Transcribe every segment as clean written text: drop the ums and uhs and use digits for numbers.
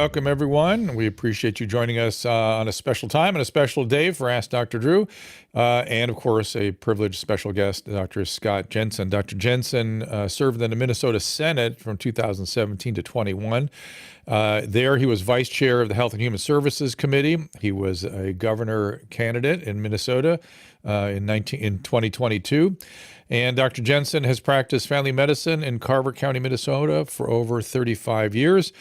Welcome, everyone. We appreciate you joining us on a special time and a special day for Ask Dr. Drew. And, of course, a privileged special guest, Dr. Scott Jensen. Dr. Jensen served in the Minnesota Senate from 2017 to 21. There, he was vice chair of the Health and Human Services Committee. He was a governor candidate in Minnesota in 2022. And Dr. Jensen has practiced family medicine in Carver County, Minnesota for over 35 years.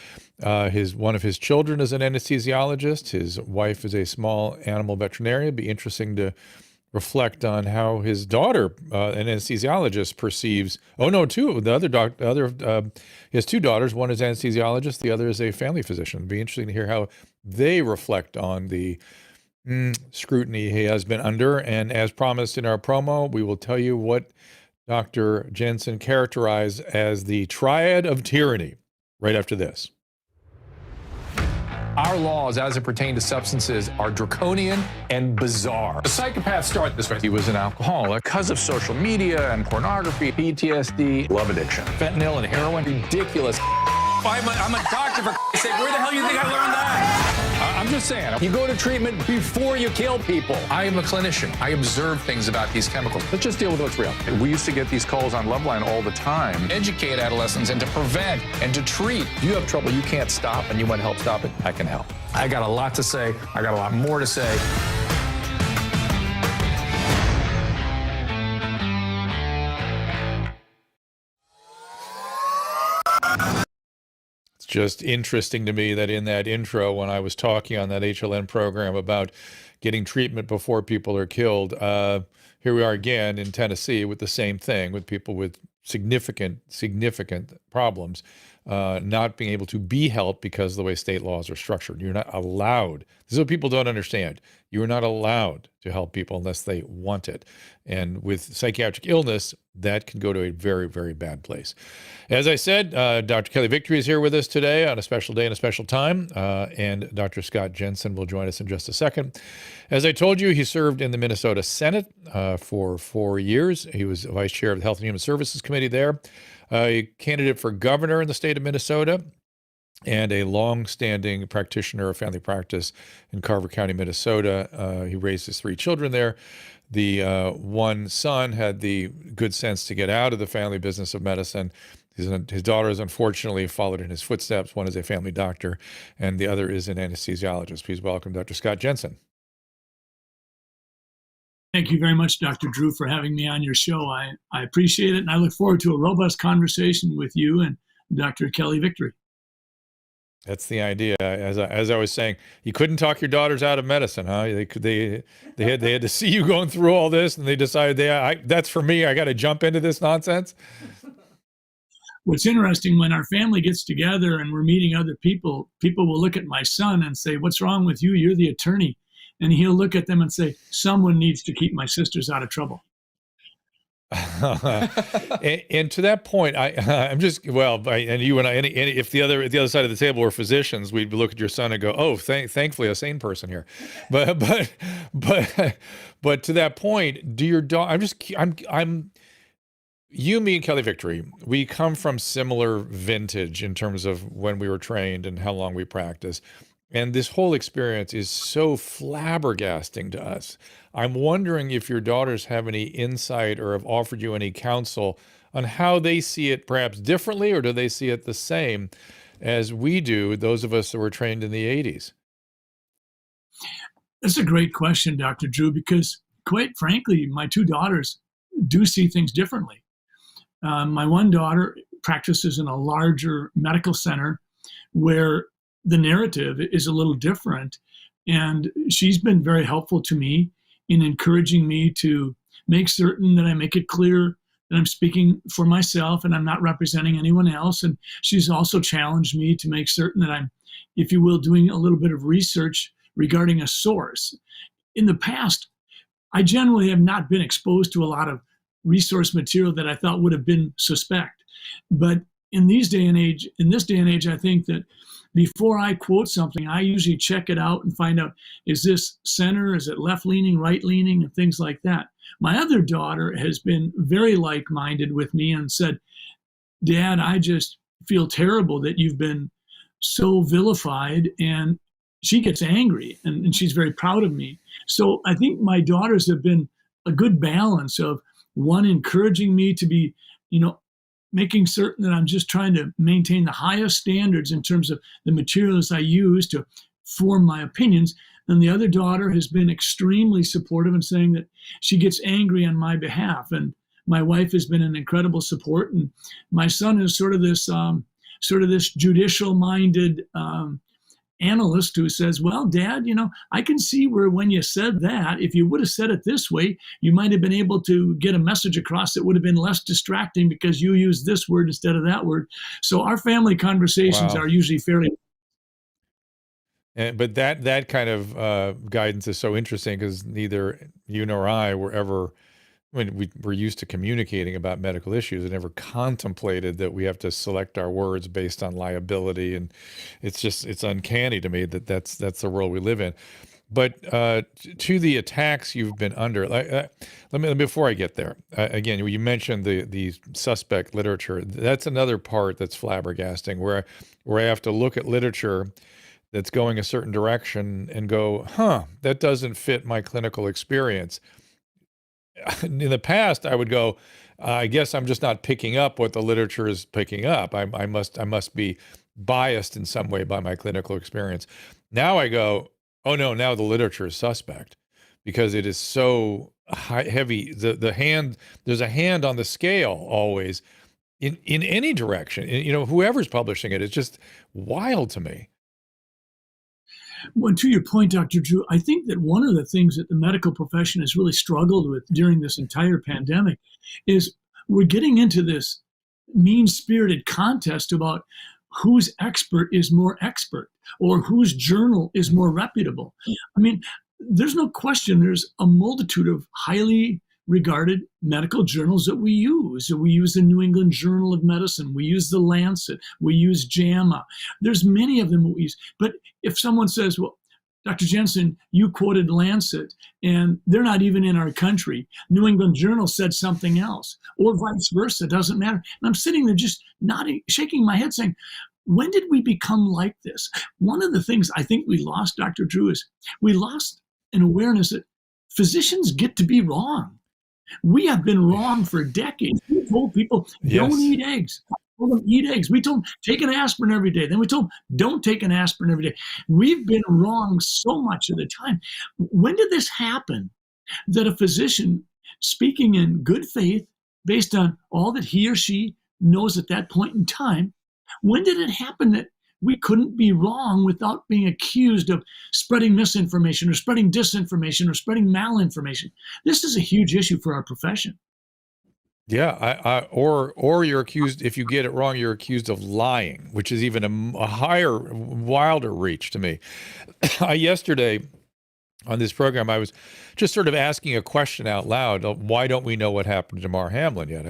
One of his children is an anesthesiologist. His wife is a small animal veterinarian. It'd be interesting to reflect on how his daughter, an anesthesiologist, perceives. Oh no, he has two daughters. One is anesthesiologist. The other is a family physician. It'd be interesting to hear how they reflect on the scrutiny he has been under. And as promised in our promo, we will tell you what Dr. Jensen characterized as the triad of tyranny right after this. Our laws, as it pertains to substances, are draconian and bizarre. The psychopaths start this way. He was an alcoholic because of social media and pornography, PTSD, love addiction, fentanyl and heroin. Ridiculous. I'm a doctor, for sake. Where the hell do you think I learned that? I'm just saying, you go to treatment before you kill people. I am a clinician. I observe things about these chemicals. Let's just deal with what's real. We used to get these calls on Loveline all the time. Educate adolescents and to prevent and to treat. If you have trouble you can't stop and you want to help stop it, I can help. I got a lot to say. I got a lot more to say. Just interesting to me that in that intro, when I was talking on that HLN program about getting treatment before people are killed, here we are again in Tennessee with the same thing, with people with significant problems not being able to be helped because of the way state laws are structured. You're not allowed. This is what people don't understand. You are not allowed to help people unless they want it. And with psychiatric illness, that can go to a very, very bad place. As I said, Dr. Kelly Victory is here with us today on a special day and a special time, and Dr. Scott Jensen will join us in just a second. As I told you, he served in the Minnesota Senate for 4 years. He was vice chair of the Health and Human Services Committee there, a candidate for governor in the state of Minnesota, and a long-standing practitioner of family practice in Carver County, Minnesota. He raised his 3 children there. The one son had the good sense to get out of the family business of medicine. His daughters, unfortunately, followed in his footsteps. One is a family doctor, and the other is an anesthesiologist. Please welcome Dr. Scott Jensen. Thank you very much, Dr. Drew, for having me on your show. I appreciate it, and I look forward to a robust conversation with you and Dr. Kelly Victory. That's the idea. As I was saying, you couldn't talk your daughters out of medicine, huh? They had to see you going through all this, and they decided that's for me. I got to jump into this nonsense. What's interesting, when our family gets together and we're meeting other people will look at my son and say, "What's wrong with you? You're the attorney." And he'll look at them and say, "Someone needs to keep my sisters out of trouble." and to that point, I'm just, and you and I, if the other side of the table were physicians, we'd look at your son and go, "Oh, thankfully a sane person here." But to that point, do your dog? You, me, and Kelly Victory, we come from similar vintage in terms of when we were trained and how long we practiced. And this whole experience is so flabbergasting to us. I'm wondering if your daughters have any insight or have offered you any counsel on how they see it perhaps differently, or do they see it the same as we do, those of us that were trained in the 80s? That's a great question, Dr. Drew, because quite frankly, my 2 daughters do see things differently. My one daughter practices in a larger medical center where the narrative is a little different. And she's been very helpful to me in encouraging me to make certain that I make it clear that I'm speaking for myself and I'm not representing anyone else. And she's also challenged me to make certain that I'm, if you will, doing a little bit of research regarding a source. In the past, I generally have not been exposed to a lot of resource material that I thought would have been suspect. But in this day and age, I think that before I quote something, I usually check it out and find out, is this center, is it left-leaning, right-leaning, and things like that. My other daughter has been very like-minded with me and said, "Dad, I just feel terrible that you've been so vilified, and she gets angry, and she's very proud of me. So I think my daughters have been a good balance of one, encouraging me to be, making certain that I'm just trying to maintain the highest standards in terms of the materials I use to form my opinions. And the other daughter has been extremely supportive and saying that she gets angry on my behalf. And my wife has been an incredible support. And my son is sort of this judicial-minded analyst who says, well, Dad, I can see where when you said that, if you would have said it this way, you might have been able to get a message across that would have been less distracting because you used this word instead of that word. So our family conversations Wow. are usually fairly. But that kind of guidance is so interesting because neither you nor I were ever, we're used to communicating about medical issues and never contemplated that we have to select our words based on liability. And it's uncanny to me that that's the world we live in. But to the attacks you've been under, let me before I get there, again, you mentioned the suspect literature. That's another part that's flabbergasting, where I have to look at literature that's going a certain direction and go, that doesn't fit my clinical experience. In the past, I would go, I guess I'm just not picking up what the literature is picking up. I must be biased in some way by my clinical experience. Now I go, oh no, now the literature is suspect because it is so heavy. There's a hand on the scale always in any direction. Whoever's publishing it, it's just wild to me. Well, to your point, Dr. Drew, I think that one of the things that the medical profession has really struggled with during this entire pandemic is we're getting into this mean-spirited contest about whose expert is more expert or whose journal is more reputable. I mean, there's no question there's a multitude of highly regarded medical journals that we use. So we use the New England Journal of Medicine. We use the Lancet. We use JAMA. There's many of them we use. But if someone says, well, Dr. Jensen, you quoted Lancet, and they're not even in our country. New England Journal said something else, or vice versa, doesn't matter. And I'm sitting there just nodding, shaking my head saying, when did we become like this? One of the things I think we lost, Dr. Drew, is we lost an awareness that physicians get to be wrong. We have been wrong for decades. We told people, don't eat eggs. We told them, eat eggs. We told them, take an aspirin every day. Then we told them, don't take an aspirin every day. We've been wrong so much of the time. When did this happen that a physician speaking in good faith, based on all that he or she knows at that point in time, when did it happen that we couldn't be wrong without being accused of spreading misinformation or spreading disinformation or spreading malinformation? This is a huge issue for our profession. Yeah, or you're accused, if you get it wrong, you're accused of lying, which is even a higher, wilder reach to me. Yesterday on this program, I was just sort of asking a question out loud. Why don't we know what happened to Damar Hamlin yet?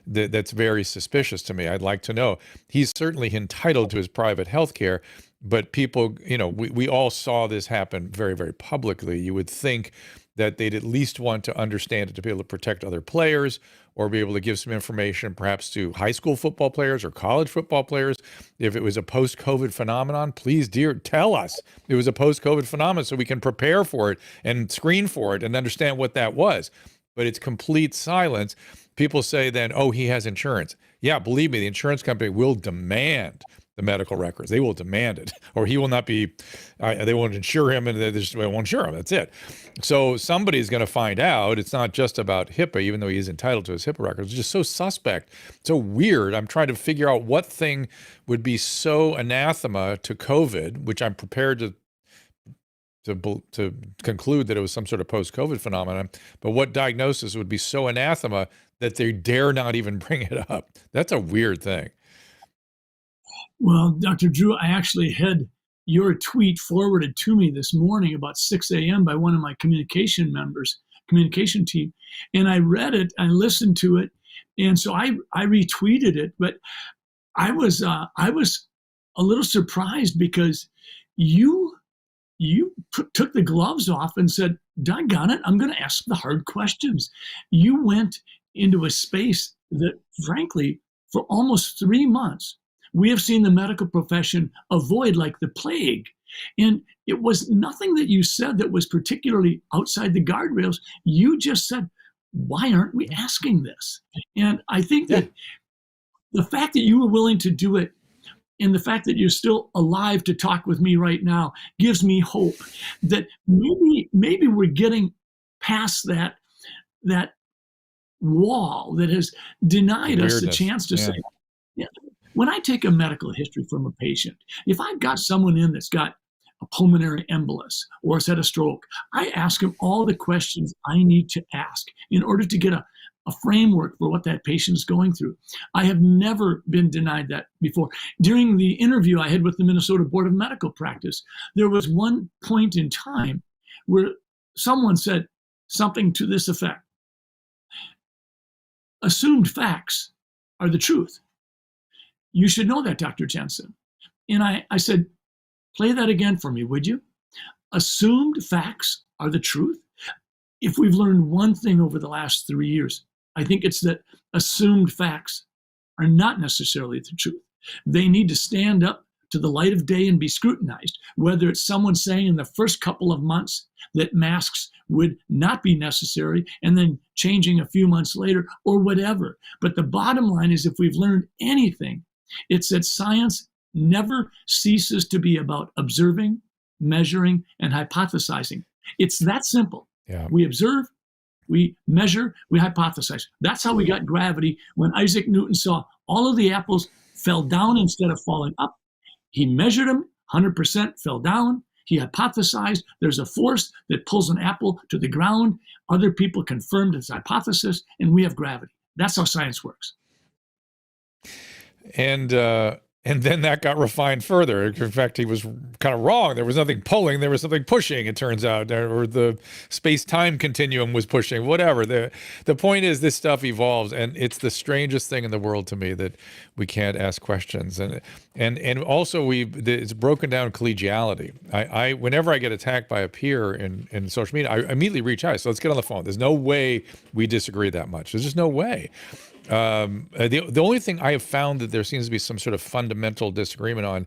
That's very suspicious to me. I'd like to know. He's certainly entitled to his private health care, but people, we all saw this happen very, very publicly. You would think that they'd at least want to understand it to be able to protect other players or be able to give some information perhaps to high school football players or college football players. If it was a post-COVID phenomenon, please, dear, tell us it was a post-COVID phenomenon so we can prepare for it and screen for it and understand what that was. But it's complete silence. People say then, oh, he has insurance. Yeah, believe me, the insurance company will demand the medical records. They will demand it, or he will not be, they won't insure him, and they won't insure him. That's it. So somebody's going to find out. It's not just about HIPAA, even though he's entitled to his HIPAA records. It's just so suspect, so weird. I'm trying to figure out what thing would be so anathema to COVID, which I'm prepared to conclude that it was some sort of post-COVID phenomenon, but what diagnosis would be so anathema that they dare not even bring it up? That's a weird thing. Well, Dr. Drew, I actually had your tweet forwarded to me this morning about 6 a.m. by one of my communication team. And I read it, I listened to it. And so I retweeted it, but I was a little surprised because you took the gloves off and said, doggone it, I'm going to ask the hard questions. You went into a space that, frankly, for almost 3 months, we have seen the medical profession avoid like the plague. And it was nothing that you said that was particularly outside the guardrails. You just said, why aren't we asking this? And I think that the fact that you were willing to do it and the fact that you're still alive to talk with me right now gives me hope that maybe we're getting past that wall that has denied us the chance to say, yeah, when I take a medical history from a patient, if I've got someone in that's got a pulmonary embolus or has had a stroke, I ask them all the questions I need to ask in order to get a framework for what that patient is going through. I have never been denied that before. During the interview I had with the Minnesota Board of Medical Practice, there was one point in time where someone said something to this effect: assumed facts are the truth. You should know that, Dr. Jensen. And I said, play that again for me, would you? Assumed facts are the truth. If we've learned one thing over the last 3 years, I think it's that assumed facts are not necessarily the truth. They need to stand up to the light of day and be scrutinized, whether it's someone saying in the first couple of months that masks would not be necessary and then changing a few months later or whatever. But the bottom line is, if we've learned anything, it's that science never ceases to be about observing, measuring, and hypothesizing. It's that simple. Yeah. We observe, we measure, we hypothesize. That's how we got gravity. When Isaac Newton saw all of the apples fell down instead of falling up, he measured them, 100% fell down. He hypothesized there's a force that pulls an apple to the ground. Other people confirmed his hypothesis, and we have gravity. That's how science works. And then that got refined further. In fact, he was kind of wrong. There was nothing pulling, there was something pushing, it turns out, or the space-time continuum was pushing, whatever. The point is, this stuff evolves, and it's the strangest thing in the world to me that we can't ask questions. And also it's broken down collegiality. I whenever I get attacked by a peer in social media, I immediately reach out. So let's get on the phone. There's no way we disagree that much. There's just no way. The only thing I have found that there seems to be some sort of fundamental disagreement on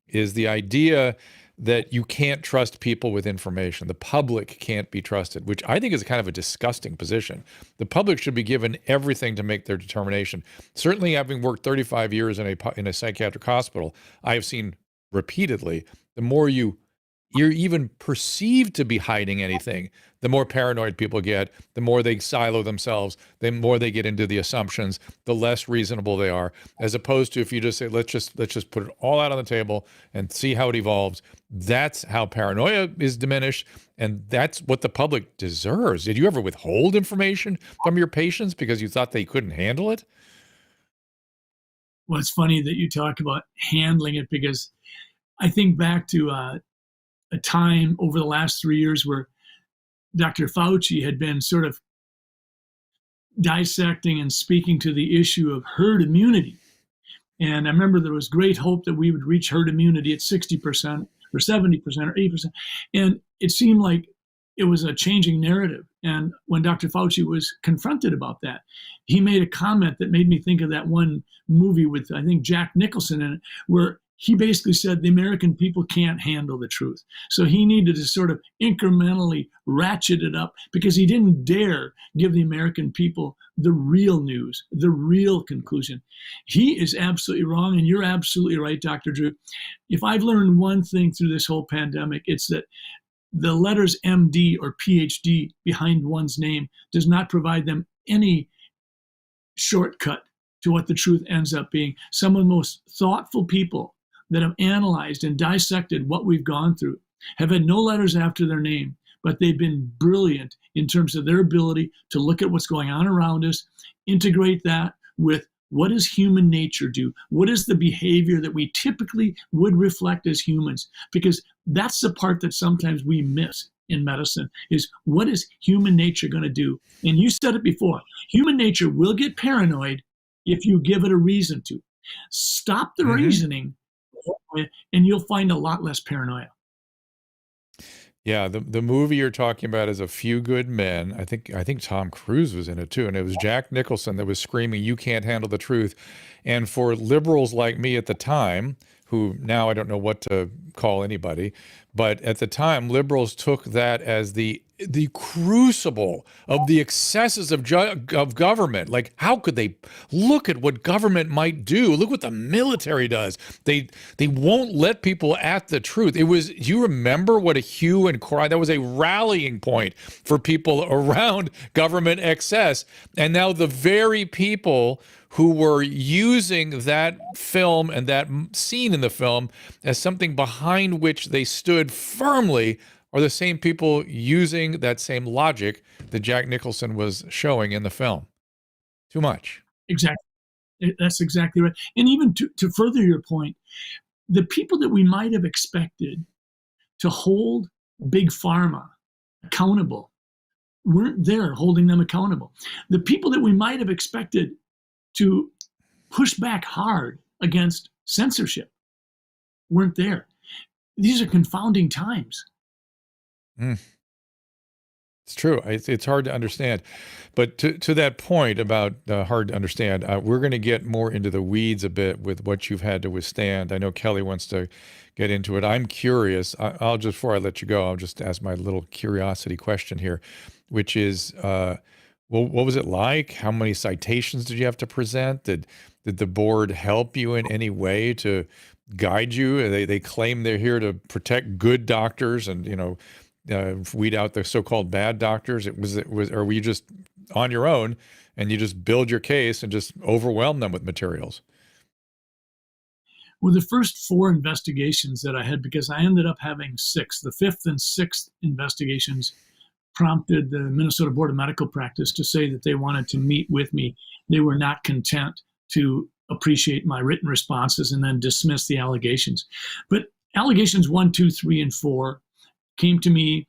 is the idea that you can't trust people with information. The public can't be trusted, which I think is kind of a disgusting position. The public should be given everything to make their determination. Certainly, having worked 35 years in a psychiatric hospital, I have seen repeatedly, the more you're even perceived to be hiding anything, the more paranoid people get, the more they silo themselves, the more they get into the assumptions, the less reasonable they are, as opposed to if you just say, let's just put it all out on the table and see how it evolves. That's how paranoia is diminished, and that's what the public deserves. Did you ever withhold information from your patients because you thought they couldn't handle it? Well, it's funny that you talk about handling it, because I think back to a time over the last 3 years where Dr. Fauci had been sort of dissecting and speaking to the issue of herd immunity. And I remember there was great hope that we would reach herd immunity at 60% or 70% or 80%. And it seemed like it was a changing narrative. And when Dr. Fauci was confronted about that, he made a comment that made me think of that one movie with, I think, Jack Nicholson in it, where he basically said the American people can't handle the truth. So he needed to sort of incrementally ratchet it up, because he didn't dare give the American people the real news, the real conclusion. He is absolutely wrong, and you're absolutely right, Dr. Drew. If I've learned one thing through this whole pandemic, it's that the letters MD or PhD behind one's name does not provide them any shortcut to what the truth ends up being. Some of the most thoughtful people that have analyzed and dissected what we've gone through have had no letters after their name, but they've been brilliant in terms of their ability to look at what's going on around us, integrate that with what does human nature do? What is the behavior that we typically would reflect as humans? Because that's the part that sometimes we miss in medicine, is what is human nature going to do? And you said it before, human nature will get paranoid if you give it a reason to. Stop the reasoning, and you'll find a lot less paranoia. Yeah, the movie you're talking about is A Few Good Men. I think Tom Cruise was in it too, and it was Jack Nicholson that was screaming, "You can't handle the truth." And for liberals like me at the time, who now I don't know what to call anybody, but at the time, liberals took that as the crucible of the excesses of government. Like, how could they look at what government might do? Look what the military does. They won't let people at the truth. It was, you remember what a hue and cry, that was a rallying point for people around government excess. And now the very people who were using that film and that scene in the film as something behind which they stood firmly are the same people using that same logic that Jack Nicholson was showing in the film. Too much. Exactly. That's exactly right. And even to further your point, the people that we might have expected to hold big pharma accountable weren't there holding them accountable. The people that we might have expected to push back hard against censorship weren't there. These are confounding times. It's true. It's hard to understand. But to that point about hard to understand, we're going to get more into the weeds a bit with what you've had to withstand. I know Kelly wants to get into it. I'm curious. I'll just, before I let you go, I'll just ask my little curiosity question here, which is, well, what was it like? How many citations did you have to present? Did the board help you in any way to guide you? They claim they're here to protect good doctors and, weed out the so-called bad doctors. Or were you just on your own and you just build your case and just overwhelm them with materials? Well, the first 4 investigations that I had, because I ended up having 6, the 5th and 6th investigations prompted the Minnesota Board of Medical Practice to say that they wanted to meet with me. They were not content to appreciate my written responses and then dismiss the allegations. But allegations 1, 2, 3, and 4 came to me.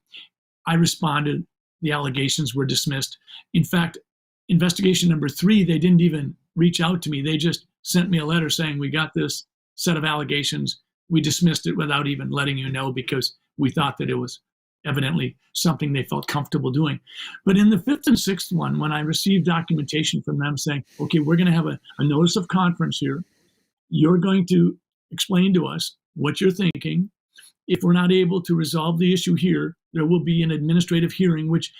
I responded. The allegations were dismissed. In fact, investigation number 3, they didn't even reach out to me. They just sent me a letter saying, we got this set of allegations. We dismissed it without even letting you know because we thought that it was evidently something they felt comfortable doing. But in the 5th and 6th one, when I received documentation from them saying, okay, we're going to have a notice of conference here. You're going to explain to us what you're thinking. If we're not able to resolve the issue here, there will be an administrative hearing, which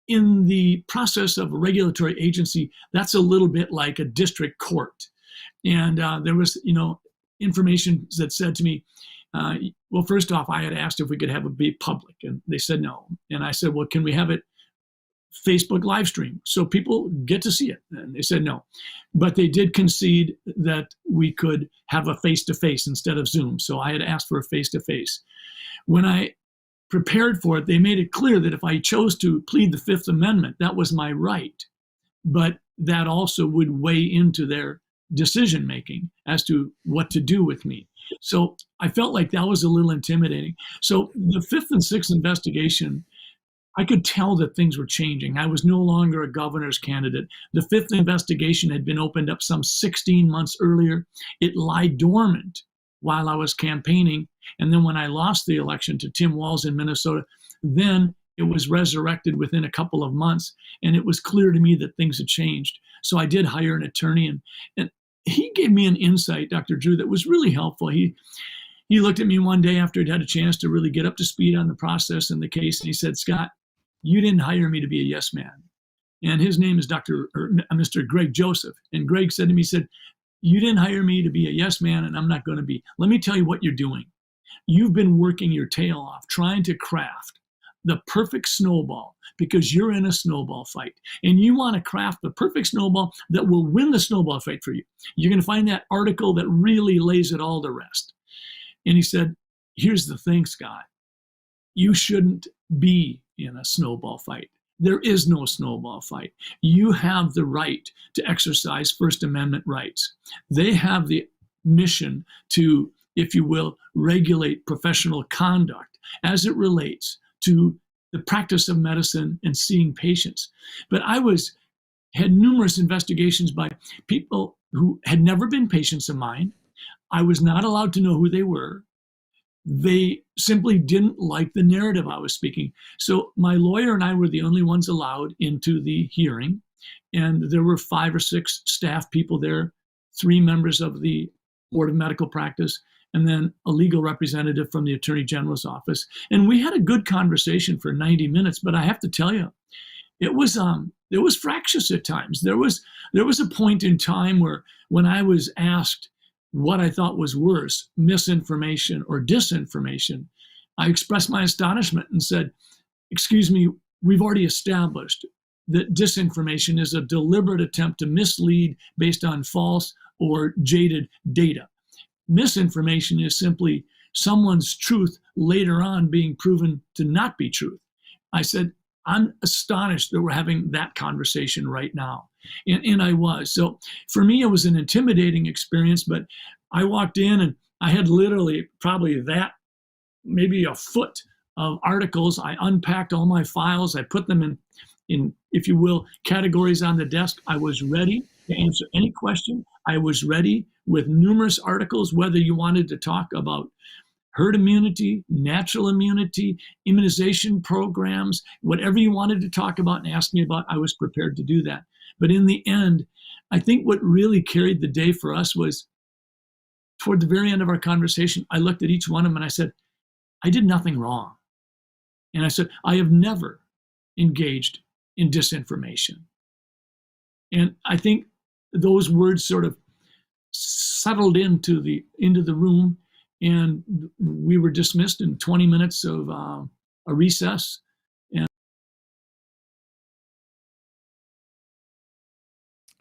in the process of a regulatory agency, that's a little bit like a district court. And there was, information that said to me, well, first off, I had asked if we could have it be public, and they said no. And I said, well, can we have it Facebook live stream so people get to see it? And they said no. But they did concede that we could have a face-to-face instead of Zoom. So I had asked for a face-to-face. When I prepared for it, they made it clear that if I chose to plead the Fifth Amendment, that was my right. But that also would weigh into their decision-making as to what to do with me. So I felt like that was a little intimidating. So the 5th and 6th investigation, I could tell that things were changing. I was no longer a governor's candidate. The 5th investigation had been opened up some 16 months earlier. It lied dormant while I was campaigning. And then when I lost the election to Tim Walz in Minnesota, then it was resurrected within a couple of months. And it was clear to me that things had changed. So I did hire an attorney, and he gave me an insight, Dr. Drew, that was really helpful. He looked at me one day after he'd had a chance to really get up to speed on the process and the case, and he said, Scott, you didn't hire me to be a yes man. And his name is Mr. Greg Joseph. And Greg said to me, he said, you didn't hire me to be a yes man, and I'm not going to be. Let me tell you what you're doing. You've been working your tail off trying to craft the perfect snowball because you're in a snowball fight. And you want to craft the perfect snowball that will win the snowball fight for you. You're going to find that article that really lays it all to rest. And he said, here's the thing, Scott. You shouldn't be in a snowball fight. There is no snowball fight. You have the right to exercise First Amendment rights. They have the mission to, if you will, regulate professional conduct as it relates to the practice of medicine and seeing patients. But I had numerous investigations by people who had never been patients of mine. I was not allowed to know who they were. they simply didn't like the narrative I was speaking. So my lawyer and I were the only ones allowed into the hearing. And there were 5 or 6 staff people there, 3 members of the Board of Medical Practice, and then a legal representative from the Attorney General's office. And we had a good conversation for 90 minutes, but I have to tell you, it was fractious at times. There was a point in time where when I was asked what I thought was worse, misinformation or disinformation, I expressed my astonishment and said, excuse me, we've already established that disinformation is a deliberate attempt to mislead based on false or jaded data. Misinformation is simply someone's truth later on being proven to not be truth. I said, I'm astonished that we're having that conversation right now. And I was. So for me, it was an intimidating experience, but I walked in and I had literally probably maybe a foot of articles. I unpacked all my files. I put them in, if you will, categories on the desk. I was ready to answer any question. I was ready with numerous articles, whether you wanted to talk about herd immunity, natural immunity, immunization programs, whatever you wanted to talk about and ask me about, I was prepared to do that. But in the end, I think what really carried the day for us was toward the very end of our conversation, I looked at each one of them and I said, I did nothing wrong. And I said, I have never engaged in disinformation. And I think those words sort of settled into the room, and we were dismissed in 20 minutes of a recess. And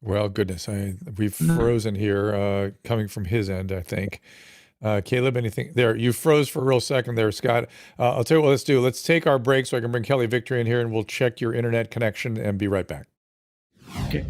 Well, goodness, we've frozen here, coming from his end, I think. Caleb, anything there? You froze for a real second there, Scott. I'll tell you what let's do. Let's take our break so I can bring Kelly Victory in here, and we'll check your internet connection and be right back. okay.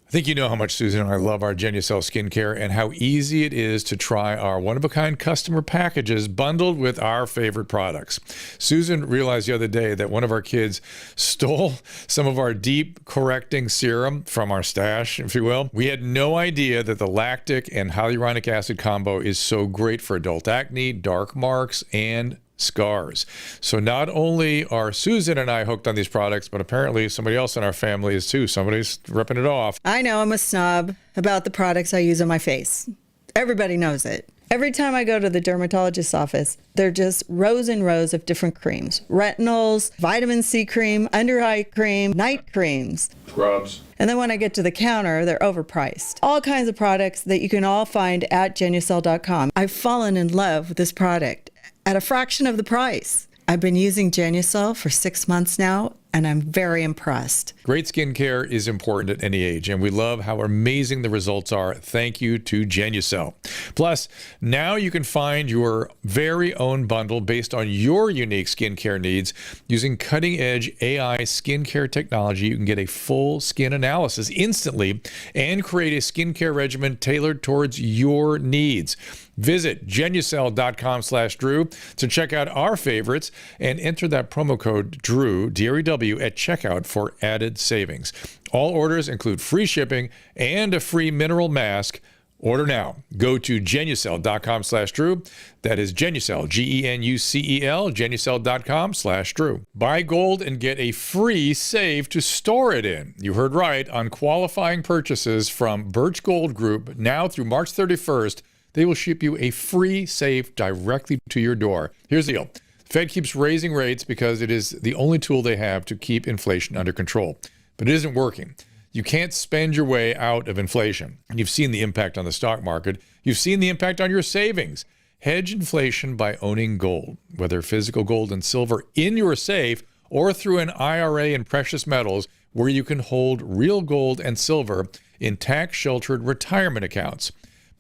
I think you know how much Susan and I love our Genucel skincare and how easy it is to try our one-of-a-kind customer packages bundled with our favorite products. Susan realized the other day that one of our kids stole some of our deep correcting serum from our stash, if you will. We had no idea that the lactic and hyaluronic acid combo is so great for adult acne, dark marks, and scars. So not only are Susan and I hooked on these products, but apparently somebody else in our family is too. Somebody's ripping it off. I know I'm a snob about the products I use on my face. Everybody knows it. Every time I go to the dermatologist's office, they're just rows and rows of different creams. Retinols, vitamin C cream, under eye cream, night creams. Scrubs. And then when I get to the counter, they're overpriced. All kinds of products that you can all find at Genucel.com. I've fallen in love with this product at a fraction of the price. I've been using Genucel for 6 months now, and I'm very impressed. Great skincare is important at any age, and we love how amazing the results are. Thank you to Genucel. Plus, now you can find your very own bundle based on your unique skincare needs. Using cutting-edge AI skincare technology, you can get a full skin analysis instantly and create a skincare regimen tailored towards your needs. Visit Genucel.com/Drew to check out our favorites and enter that promo code DREW, D-R-E-W, at checkout for added savings. All orders include free shipping and a free mineral mask. Order now. Go to Genucel.com/Drew. That is Genucel, Genucel, Genucel.com/Drew. Buy gold and get a free safe to store it in. You heard right. On qualifying purchases from Birch Gold Group now through March 31st, they will ship you a free safe directly to your door. Here's the deal. The Fed keeps raising rates because it is the only tool they have to keep inflation under control. But it isn't working. You can't spend your way out of inflation. You've seen the impact on the stock market. You've seen the impact on your savings. Hedge inflation by owning gold, whether physical gold and silver in your safe or through an IRA in precious metals where you can hold real gold and silver in tax-sheltered retirement accounts.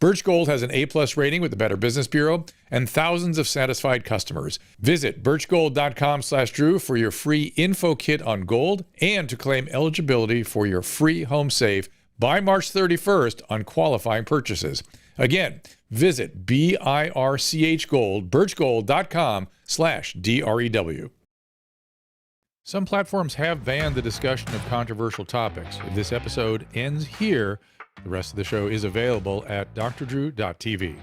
Birch Gold has an A+ rating with the Better Business Bureau and thousands of satisfied customers. Visit birchgold.com/Drew for your free info kit on gold and to claim eligibility for your free home safe by March 31st on qualifying purchases. Again, visit birchgold.com/DREW. Some platforms have banned the discussion of controversial topics. If this episode ends here, the rest of the show is available at drdrew.tv.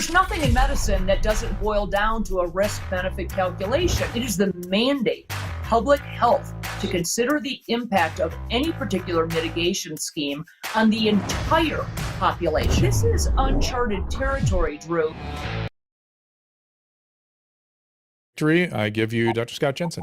There's nothing in medicine that doesn't boil down to a risk-benefit calculation. It is the mandate of public health to consider the impact of any particular mitigation scheme on the entire population. This is uncharted territory, Drew. I give you Dr. Scott Jensen.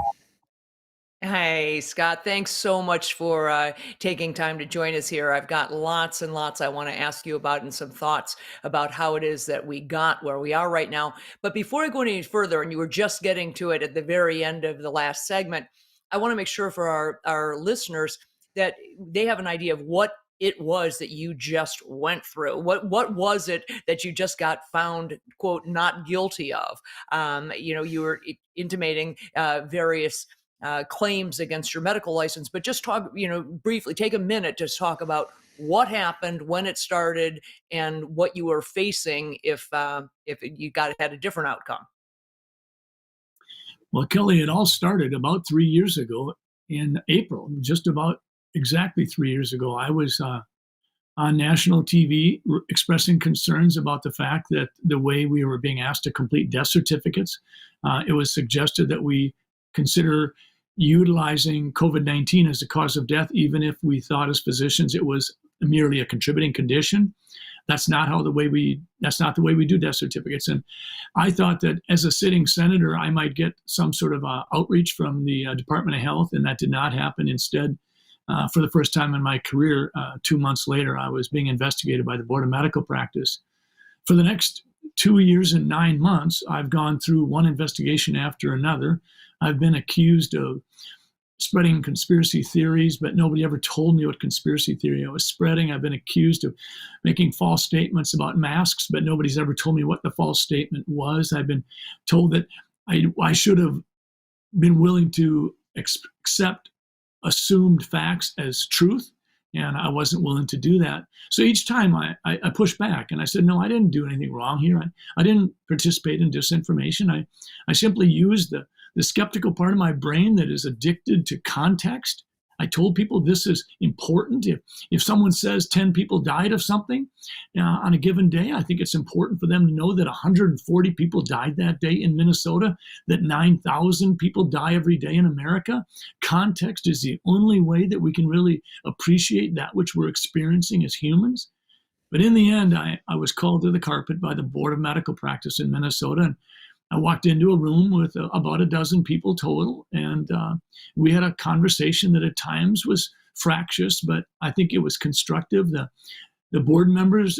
Hey, Scott, thanks so much for taking time to join us here. I've got lots and lots I want to ask you about and some thoughts about how it is that we got where we are right now. But before I go any further, and you were just getting to it at the very end of the last segment, I want to make sure for our listeners that they have an idea of what it was that you just went through. What was it that you just got found, quote, not guilty of? You were intimating various claims against your medical license, but just talk, briefly, take a minute to talk about what happened, when it started, and what you were facing if you had a different outcome. Well, Kelly, it all started about 3 years ago in April, just about exactly 3 years ago. I was on national TV expressing concerns about the fact that the way we were being asked to complete death certificates, it was suggested that we consider utilizing COVID-19 as the cause of death, even if we thought as physicians it was merely a contributing condition. That's not the way we do death certificates. And I thought that as a sitting senator, I might get some sort of outreach from the Department of Health, and that did not happen. Instead, for the first time in my career, 2 months later, I was being investigated by the Board of Medical Practice. For the next 2 years and 9 months, I've gone through one investigation after another. I've been accused of spreading conspiracy theories, but nobody ever told me what conspiracy theory I was spreading. I've been accused of making false statements about masks, but nobody's ever told me what the false statement was. I've been told that I should have been willing to accept assumed facts as truth, and I wasn't willing to do that. So each time I pushed back, and I said, no, I didn't do anything wrong here. I didn't participate in disinformation. I simply used the skeptical part of my brain that is addicted to context. I told people this is important. If someone says 10 people died of something on a given day, I think it's important for them to know that 140 people died that day in Minnesota, that 9,000 people die every day in America. Context is the only way that we can really appreciate that which we're experiencing as humans. But in the end, I was called to the carpet by the Board of Medical Practice in Minnesota, and I walked into a room with about a dozen people total, and we had a conversation that at times was fractious, but I think it was constructive. The board members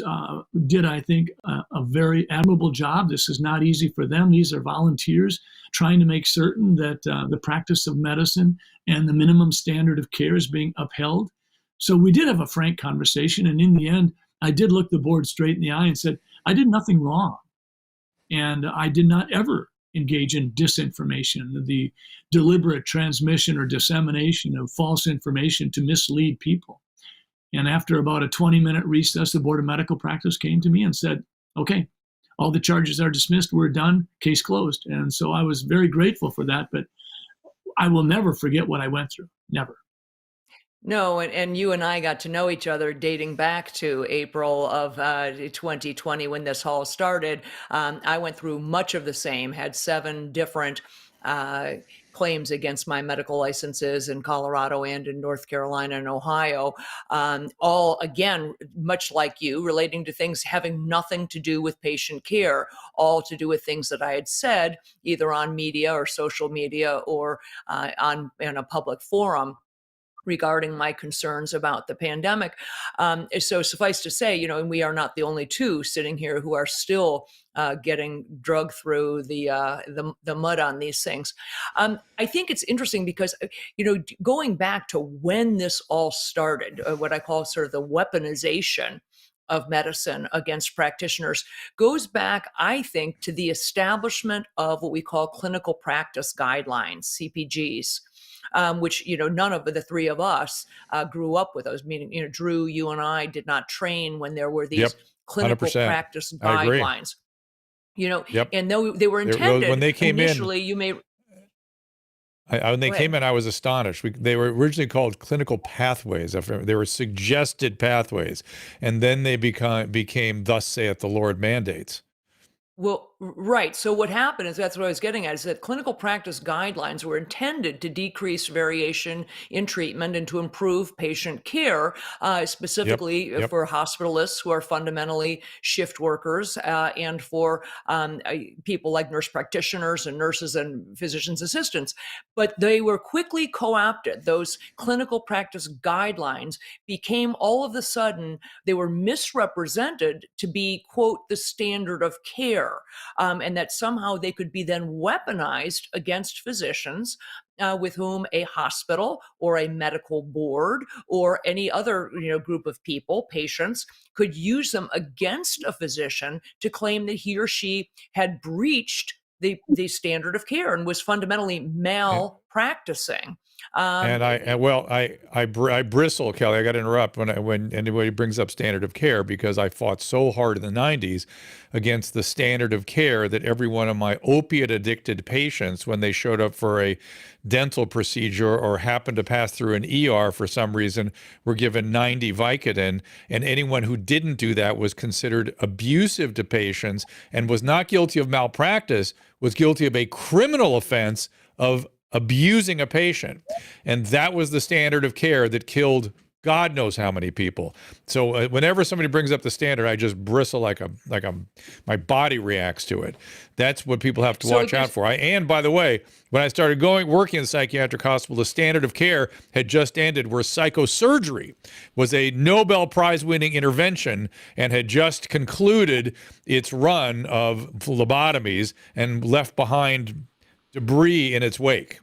did, I think, a very admirable job. This is not easy for them. These are volunteers trying to make certain that the practice of medicine and the minimum standard of care is being upheld. So we did have a frank conversation, and in the end, I did look the board straight in the eye and said, I did nothing wrong. And I did not ever engage in disinformation, the deliberate transmission or dissemination of false information to mislead people. And after about a 20-minute recess, the Board of Medical Practice came to me and said, okay, all the charges are dismissed, we're done, case closed. And so I was very grateful for that, but I will never forget what I went through, never. No, and you and I got to know each other dating back to April of 2020 when this all started. I went through much of the same, had 7 different claims against my medical licenses in Colorado and in North Carolina and Ohio, all, again, much like you, relating to things having nothing to do with patient care, all to do with things that I had said, either on media or social media or in a public forum, regarding my concerns about the pandemic. So suffice to say, and we are not the only two sitting here who are still getting drugged through the mud on these things. I think it's interesting because, going back to when this all started, what I call sort of the weaponization of medicine against practitioners goes back, I think, to the establishment of what we call clinical practice guidelines, CPGs. Which, none of the three of us grew up with those, meaning, Drew, you and I did not train when there were these clinical 100%. practice guidelines, Yep. and though they were intended when they came initially, you may. When they came in, I was astonished. They were originally called clinical pathways. They were suggested pathways, and then they became "Thus saith the Lord" mandates. Well, right. So what happened is that's what I was getting at is that clinical practice guidelines were intended to decrease variation in treatment and to improve patient care, Yep. specifically Yep. for hospitalists who are fundamentally shift workers and for people like nurse practitioners and nurses and physicians assistants. But they were quickly co-opted. Those clinical practice guidelines became all of a sudden, they were misrepresented to be, quote, the standard of care. And that somehow they could be then weaponized against physicians with whom a hospital or a medical board or any other group of people, patients, could use them against a physician to claim that he or she had breached the standard of care and was fundamentally malpracticing. And I bristle, Kelly. I got to interrupt when anybody brings up standard of care, because I fought so hard in the 90s against the standard of care that every one of my opiate addicted patients, when they showed up for a dental procedure or happened to pass through an ER for some reason, were given 90 Vicodin, and anyone who didn't do that was considered abusive to patients and was not guilty of malpractice, was guilty of a criminal offense of abusing a patient. And that was the standard of care that killed God knows how many people. So whenever somebody brings up the standard, I just bristle my body reacts to it. That's what people have to watch out for. And by the way, when I started working in the psychiatric hospital, the standard of care had just ended, where psychosurgery was a Nobel Prize winning intervention and had just concluded its run of lobotomies and left behind debris in its wake.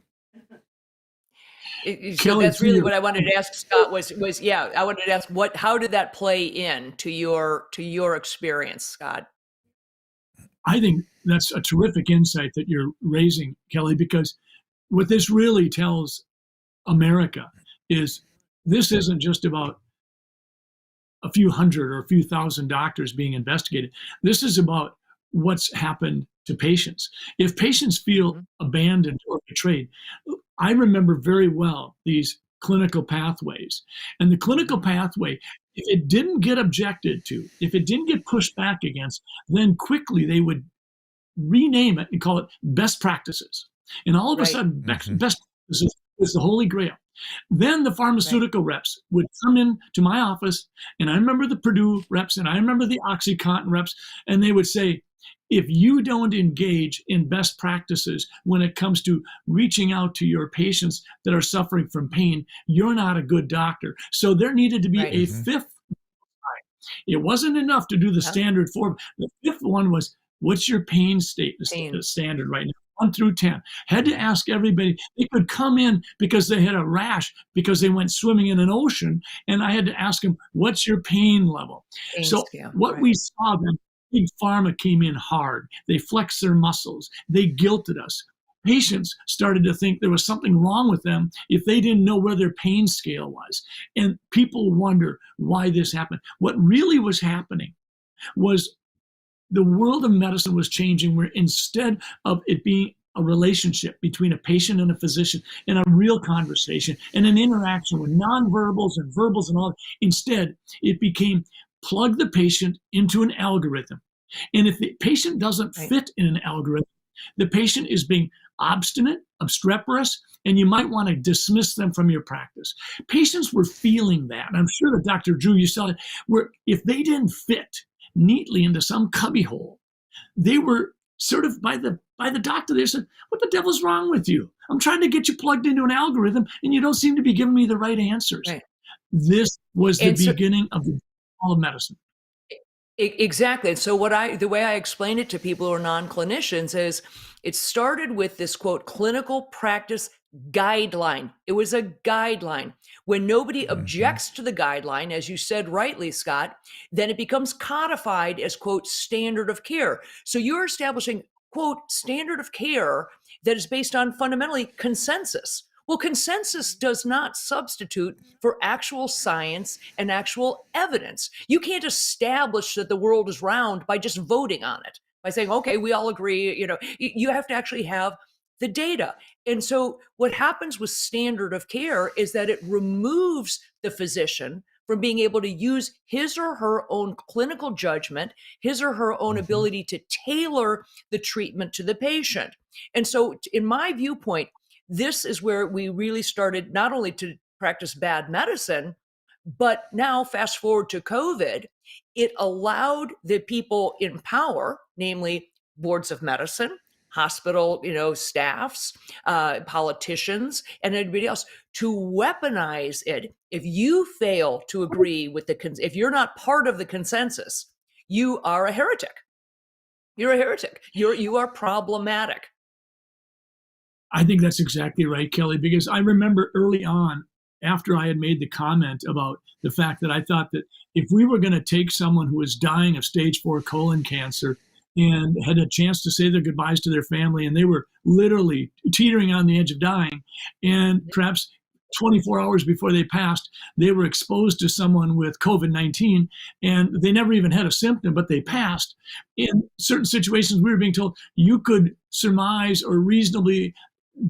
So that's really what I wanted to ask Scott was I wanted to ask how did that play in to your experience, Scott? I think that's a terrific insight that you're raising, Kelly, because what this really tells America is this isn't just about a few hundred or a few thousand doctors being investigated. This is about what's happened to patients. If patients feel abandoned or betrayed, I remember very well these clinical pathways. And the clinical pathway, if it didn't get objected to, if it didn't get pushed back against, then quickly they would rename it and call it best practices. And all of a sudden, best practices was the holy grail. Then the pharmaceutical reps would come in to my office, and I remember the Purdue reps, and I remember the OxyContin reps, and they would say, if you don't engage in best practices when it comes to reaching out to your patients that are suffering from pain, you're not a good doctor. So there needed to be a fifth. It wasn't enough to do the standard 4. The fifth one was, what's your pain state, the standard right now? 1 through 10. Had to ask everybody. They could come in because they had a rash because they went swimming in an ocean, and I had to ask them, what's your pain level? We saw then, Big Pharma came in hard. They flexed their muscles. They guilted us. Patients started to think there was something wrong with them if they didn't know where their pain scale was. And people wonder why this happened. What really was happening was the world of medicine was changing, where instead of it being a relationship between a patient and a physician and a real conversation and an interaction with nonverbals and verbals and all, instead it became plug the patient into an algorithm. And if the patient doesn't fit in an algorithm, the patient is being obstinate, obstreperous, and you might want to dismiss them from your practice. Patients were feeling that. And I'm sure that Dr. Drew, you saw it, where if they didn't fit neatly into some cubbyhole, they were sort of by the doctor, they said, what the devil's wrong with you? I'm trying to get you plugged into an algorithm and you don't seem to be giving me the right answers. This was the beginning of the all of medicine. Exactly. And so the way I explain it to people who are non-clinicians is it started with this, quote, clinical practice guideline. It was a guideline. When nobody objects to the guideline, as you said rightly, Scott, then it becomes codified as, quote, standard of care. So you're establishing, quote, standard of care that is based on fundamentally consensus. Well, consensus does not substitute for actual science and actual evidence. You can't establish that the world is round by just voting on it, by saying, okay, we all agree. You have to actually have the data. And so what happens with standard of care is that it removes the physician from being able to use his or her own clinical judgment, his or her own ability to tailor the treatment to the patient. And so, in my viewpoint, this is where we really started not only to practice bad medicine, but now fast forward to COVID, it allowed the people in power, namely boards of medicine, hospital, staffs, politicians, and everybody else, to weaponize it. If you fail to agree with if you're not part of the consensus, you are a heretic. You're a heretic. You are problematic. I think that's exactly right, Kelly, because I remember early on, after I had made the comment about the fact that I thought that if we were going to take someone who was dying of stage 4 colon cancer and had a chance to say their goodbyes to their family, and they were literally teetering on the edge of dying, and perhaps 24 hours before they passed, they were exposed to someone with COVID-19, and they never even had a symptom, but they passed. In certain situations, we were being told you could surmise or reasonably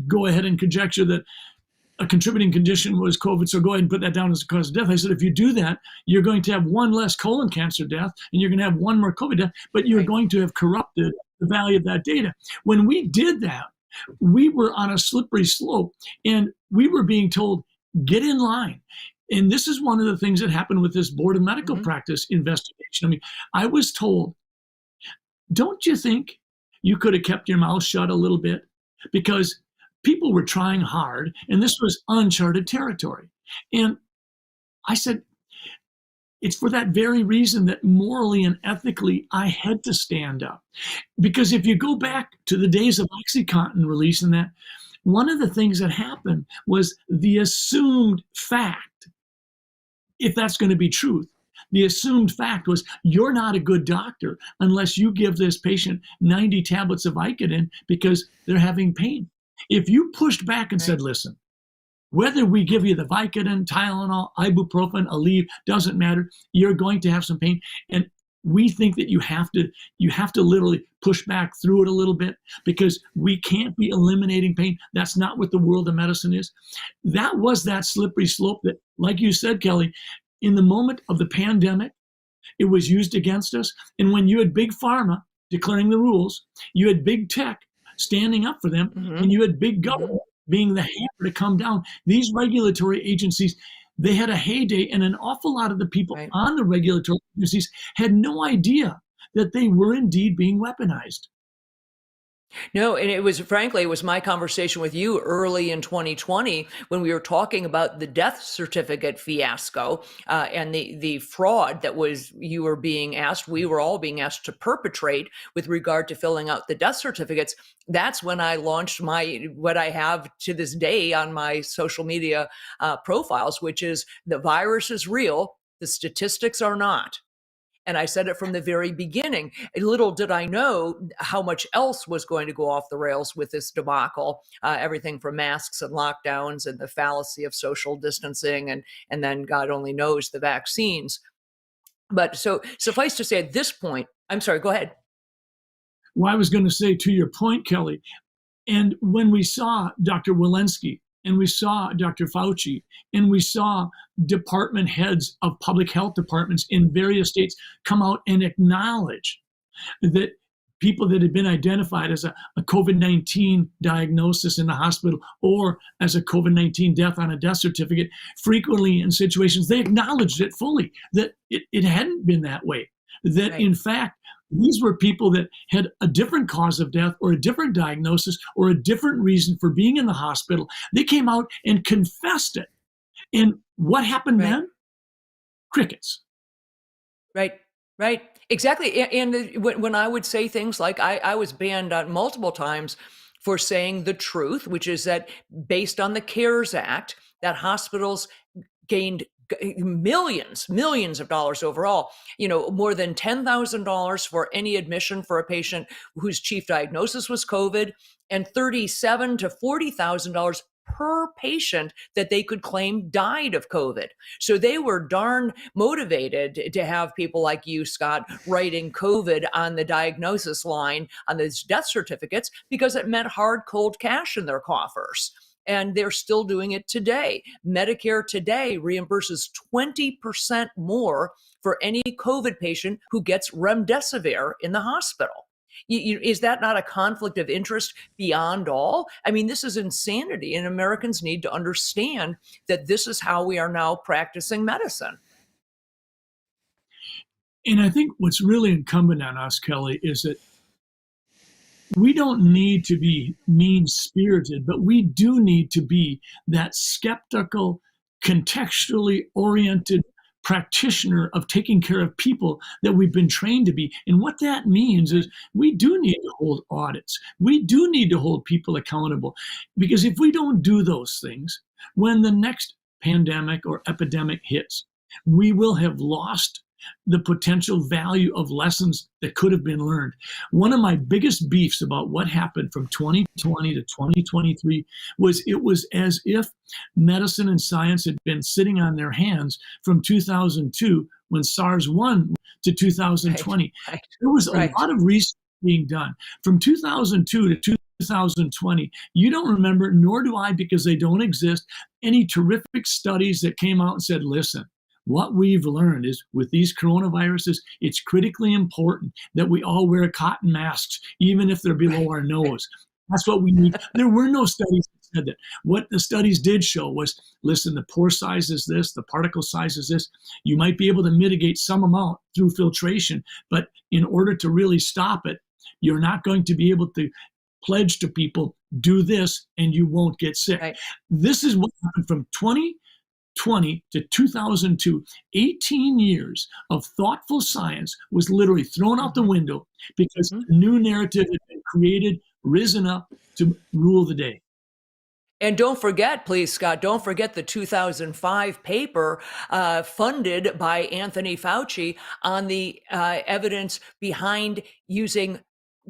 go ahead and conjecture that a contributing condition was COVID, so go ahead and put that down as a cause of death. I said, if you do that, you're going to have one less colon cancer death, and you're going to have one more COVID death, but you're going to have corrupted the value of that data. When we did that, we were on a slippery slope, and we were being told, get in line. And this is one of the things that happened with this Board of Medical Practice investigation. I mean, I was told, don't you think you could have kept your mouth shut a little bit? Because people were trying hard, and this was uncharted territory. And I said, it's for that very reason that morally and ethically I had to stand up. Because if you go back to the days of OxyContin release and that, one of the things that happened was the assumed fact, if that's going to be truth, the assumed fact was you're not a good doctor unless you give this patient 90 tablets of Vicodin because they're having pain. If you pushed back and said, listen, whether we give you the Vicodin, Tylenol, ibuprofen, Aleve, doesn't matter, you're going to have some pain. And we think that you have to literally push back through it a little bit because we can't be eliminating pain. That's not what the world of medicine is. That was that slippery slope that, like you said, Kelly, in the moment of the pandemic, it was used against us. And when you had big pharma declaring the rules, you had big tech standing up for them, and you had big government being the hammer to come down. These regulatory agencies, they had a heyday, and an awful lot of the people on the regulatory agencies had no idea that they were indeed being weaponized. No, and it was my conversation with you early in 2020 when we were talking about the death certificate fiasco and the fraud that we were all being asked to perpetrate with regard to filling out the death certificates. That's when I launched what I have to this day on my social media profiles, which is the virus is real, the statistics are not. And I said it from the very beginning. Little did I know how much else was going to go off the rails with this debacle, everything from masks and lockdowns and the fallacy of social distancing and then God only knows the vaccines. But so suffice to say at this point, I'm sorry, go ahead. Well, I was going to say to your point, Kelly, and when we saw Dr. Walensky, and we saw Dr. Fauci, and we saw department heads of public health departments in various states come out and acknowledge that people that had been identified as a COVID-19 diagnosis in the hospital or as a COVID-19 death on a death certificate, frequently in situations, they acknowledged it fully, that it hadn't been that way, that in fact, these were people that had a different cause of death or a different diagnosis or a different reason for being in the hospital. They came out and confessed it. And what happened then? Crickets. Right. Exactly. And when I would say things like I was banned multiple times for saying the truth, which is that based on the CARES Act, that hospitals gained millions of dollars overall, more than $10,000 for any admission for a patient whose chief diagnosis was COVID, and $37,000 to $40,000 per patient that they could claim died of COVID. So they were darn motivated to have people like you, Scott, writing COVID on the diagnosis line on those death certificates because it meant hard, cold cash in their coffers. and they're still doing it today. Medicare today reimburses 20% more for any COVID patient who gets remdesivir in the hospital. Is that not a conflict of interest beyond all? I mean, this is insanity, and Americans need to understand that this is how we are now practicing medicine. And I think what's really incumbent on us, Kelly, is that we don't need to be mean-spirited, but we do need to be that skeptical, contextually oriented practitioner of taking care of people that we've been trained to be. And what that means is we do need to hold audits. We do need to hold people accountable, because if we don't do those things, when the next pandemic or epidemic hits, we will have lost the potential value of lessons that could have been learned. One of my biggest beefs about what happened from 2020 to 2023 was it was as if medicine and science had been sitting on their hands from 2002 when SARS won to 2020. Right. There was a lot of research being done. From 2002 to 2020, you don't remember, nor do I, because they don't exist, any terrific studies that came out and said, listen, what we've learned is with these coronaviruses, it's critically important that we all wear cotton masks, even if they're below our nose. That's what we need. There were no studies that said that. What the studies did show was, listen, the pore size is this, the particle size is this. You might be able to mitigate some amount through filtration, but in order to really stop it, you're not going to be able to pledge to people, do this and you won't get sick. Right. This is what happened from 2020 to 2002, 18 years of thoughtful science was literally thrown out the window because a new narrative had been created, risen up to rule the day. And don't forget, please, Scott, don't forget the 2005 paper funded by Anthony Fauci on the evidence behind using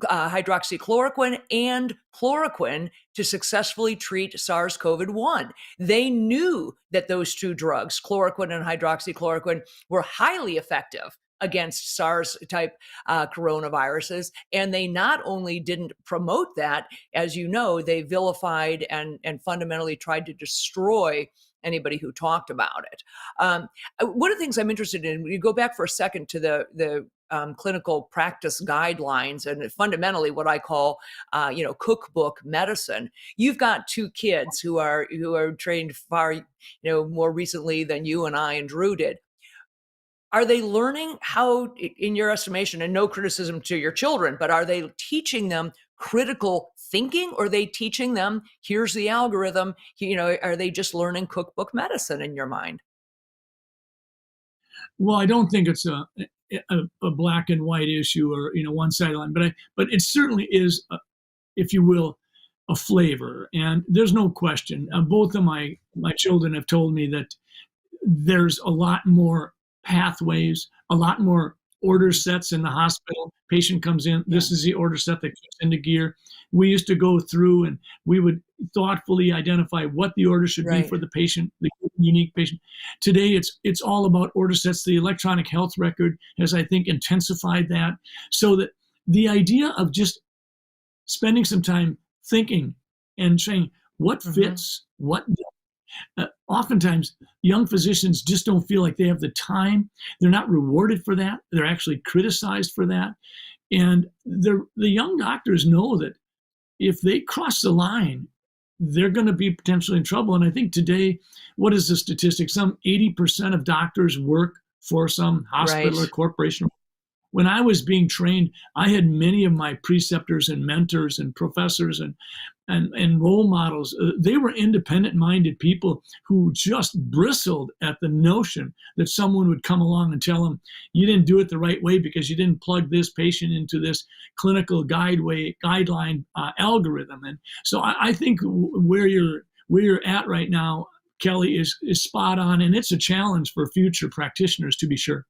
hydroxychloroquine and chloroquine to successfully treat SARS-CoV-1. They knew that those two drugs, chloroquine and hydroxychloroquine, were highly effective against SARS-type coronaviruses. And they not only didn't promote that, as you know, they vilified and fundamentally tried to destroy anybody who talked about it. One of the things I'm interested in, you go back for a second to the clinical practice guidelines and fundamentally what I call, cookbook medicine. You've got two kids who are trained far, more recently than you and I and Drew did. Are they learning how, in your estimation, and no criticism to your children, but are they teaching them critical thinking, or are they teaching them, here's the algorithm, are they just learning cookbook medicine in your mind? Well, I don't think it's a black and white issue or, one sideline, but it certainly is, if you will, a flavor. And there's no question. Both of my children have told me that there's a lot more pathways, a lot more order sets in the hospital. Patient comes in, this is the order set that kicks into gear. We used to go through and we would thoughtfully identify what the order should be for the patient, the unique patient. Today, it's all about order sets. The electronic health record has, I think, intensified that, so that the idea of just spending some time thinking and saying what fits, what oftentimes young physicians just don't feel like they have the time. They're not rewarded for that. They're actually criticized for that. And the young doctors know that if they cross the line, they're going to be potentially in trouble. And I think today, what is the statistic? Some 80% of doctors work for some hospital or corporation. When I was being trained, I had many of my preceptors and mentors and professors and role models. They were independent-minded people who just bristled at the notion that someone would come along and tell them, you didn't do it the right way because you didn't plug this patient into this clinical guideline algorithm. And so I think where you're at right now, Kelly, is spot on, and it's a challenge for future practitioners, to be sure.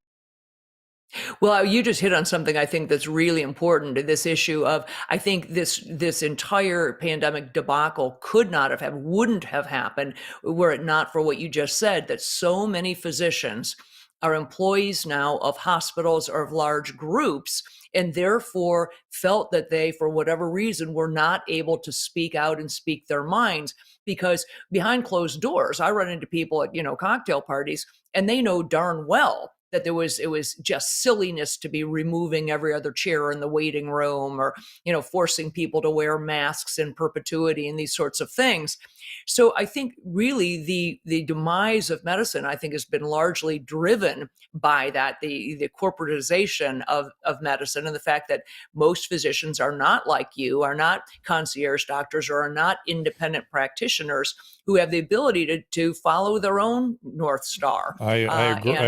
Well, you just hit on something I think that's really important, this issue of, I think this entire pandemic debacle wouldn't have happened were it not for what you just said, that so many physicians are employees now of hospitals or of large groups, and therefore felt that they, for whatever reason, were not able to speak out and speak their minds, because behind closed doors, I run into people at, cocktail parties, and they know darn well that it was just silliness to be removing every other chair in the waiting room, or, forcing people to wear masks in perpetuity and these sorts of things. So I think really the demise of medicine, I think, has been largely driven by that, the corporatization of medicine, and the fact that most physicians are not like you, are not concierge doctors, or are not independent practitioners who have the ability to follow their own North Star. I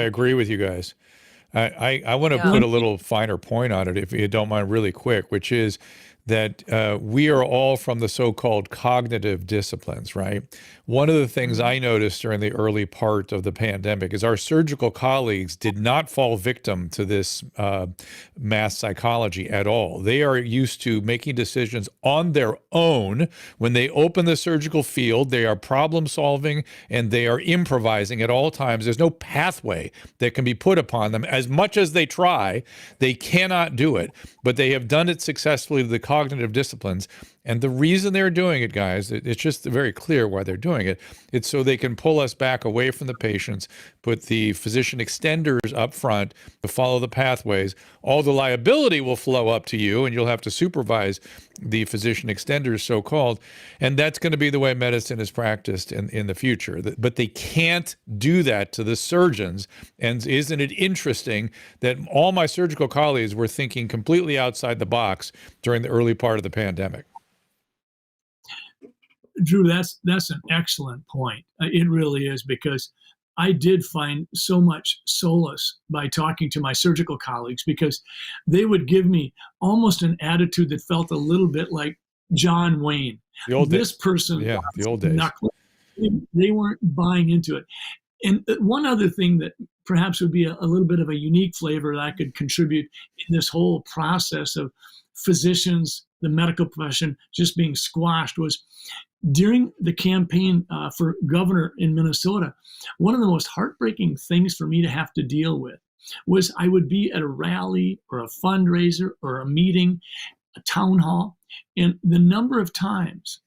agree with you guys. I want to Yeah. put a little finer point on it, if you don't mind, really quick, which is that we are all from the so-called cognitive disciplines, right? One of the things I noticed during the early part of the pandemic is our surgical colleagues did not fall victim to this mass psychology at all. They are used to making decisions on their own. When they open the surgical field, they are problem solving and they are improvising at all times. There's no pathway that can be put upon them. As much as they try, they cannot do it, but they have done it successfully to the cognitive disciplines. And the reason they're doing it, guys, it's just very clear why they're doing it. It's so they can pull us back away from the patients, put the physician extenders up front to follow the pathways. All the liability will flow up to you, and you'll have to supervise the physician extenders, so-called. And that's going to be the way medicine is practiced in the future. But they can't do that to the surgeons. And isn't it interesting that all my surgical colleagues were thinking completely outside the box during the early part of the pandemic? Drew, that's an excellent point. It really is, because I did find so much solace by talking to my surgical colleagues, because they would give me almost an attitude that felt a little bit like John Wayne. The old This person, yeah, the old days. They weren't buying into it. And one other thing that perhaps would be a little bit of a unique flavor that I could contribute in this whole process of physicians, the medical profession just being squashed, was during the campaign for governor in Minnesota. One of the most heartbreaking things for me to have to deal with was I would be at a rally or a fundraiser or a meeting, a town hall, and the number of times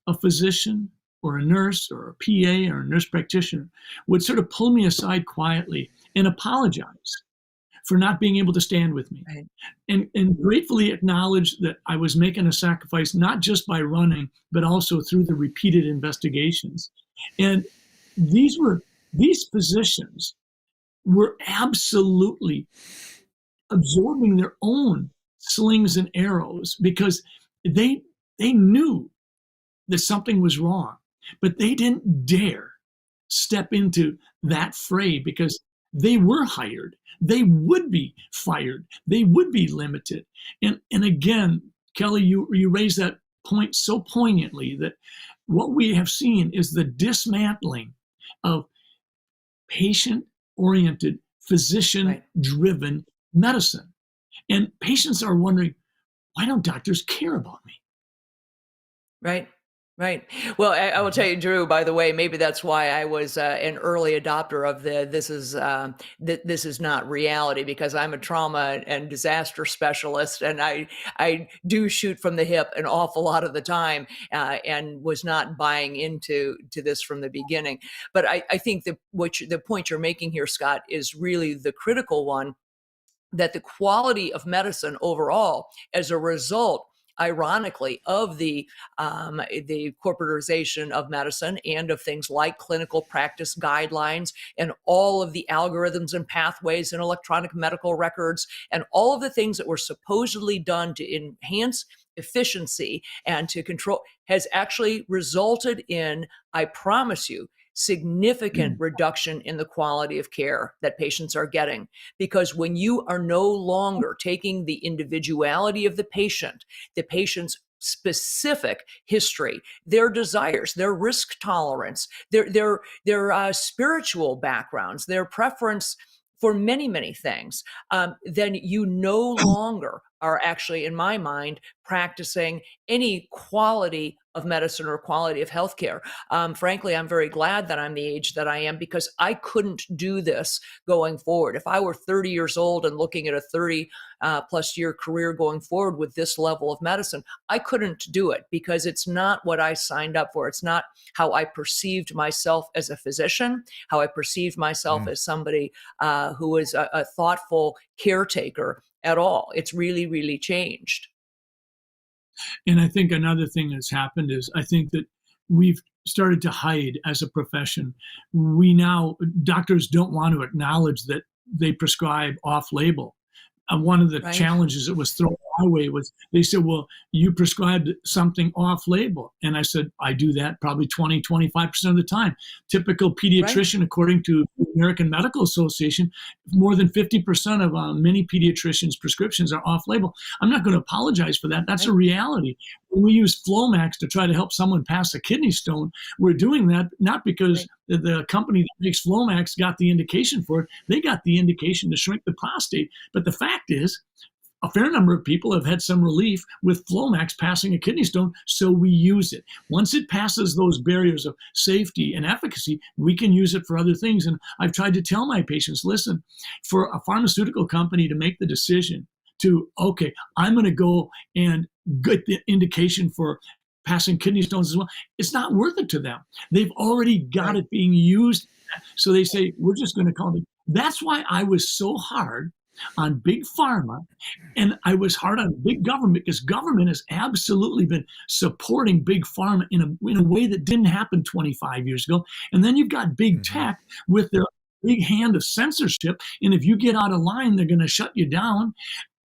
a physician or a nurse or a PA or a nurse practitioner would sort of pull me aside quietly and apologize for not being able to stand with me, Right. and gratefully acknowledge that I was making a sacrifice, not just by running, but also through the repeated investigations. And these physicians were absolutely absorbing their own slings and arrows, because they knew that something was wrong, but they didn't dare step into that fray, because they were hired, they would be fired, they would be limited. And again, Kelly, you raised that point so poignantly, that what we have seen is the dismantling of patient-oriented, physician-driven medicine. And patients are wondering, why don't doctors care about me? Right. Right. Well, I will tell you, Drew, by the way, maybe that's why I was an early adopter of this is not reality, because I'm a trauma and disaster specialist, and I do shoot from the hip an awful lot of the time, and was not buying into this from the beginning. But I think the point you're making here, Scott, is really the critical one, that the quality of medicine overall, as a result, ironically, of the corporatization of medicine and of things like clinical practice guidelines and all of the algorithms and pathways and electronic medical records and all of the things that were supposedly done to enhance efficiency and to control, has actually resulted in, I promise you, significant reduction in the quality of care that patients are getting. Because when you are no longer taking the individuality of the patient's specific history, their desires, their risk tolerance, their spiritual backgrounds, their preference for many, many things, then you no longer are actually, in my mind, practicing any quality of medicine or quality of healthcare. Frankly, I'm very glad that I'm the age that I am, because I couldn't do this going forward. If I were 30 years old and looking at a 30 plus year career going forward with this level of medicine, I couldn't do it, because it's not what I signed up for. It's not how I perceived myself as a physician, how I perceived myself as somebody who is a thoughtful caretaker at all. It's really, really changed. And I think another thing that's happened is I think that we've started to hide as a profession. Doctors don't want to acknowledge that they prescribe off-label. One of the Right. challenges that was thrown our way was they said, well, you prescribed something off-label. And I said, I do that probably 20, 25% of the time. Typical pediatrician, according to the American Medical Association, more than 50% of many pediatricians' prescriptions are off-label. I'm not going to apologize for that. That's a reality. When we use Flomax to try to help someone pass a kidney stone, we're doing that not because the company that makes Flomax got the indication for it. They got the indication to shrink the prostate. But the fact is, a fair number of people have had some relief with Flomax passing a kidney stone, so we use it. Once it passes those barriers of safety and efficacy, we can use it for other things. And I've tried to tell my patients, listen, for a pharmaceutical company to make the decision to, okay, I'm going to go and get the indication for passing kidney stones as well, it's not worth it to them. They've already got it being used. So they say, we're just going to call it. That's why I was so hard on big pharma, and I was hard on big government, because government has absolutely been supporting big pharma in a way that didn't happen 25 years ago. And then you've got big tech with their big hand of censorship, and if you get out of line, they're going to shut you down.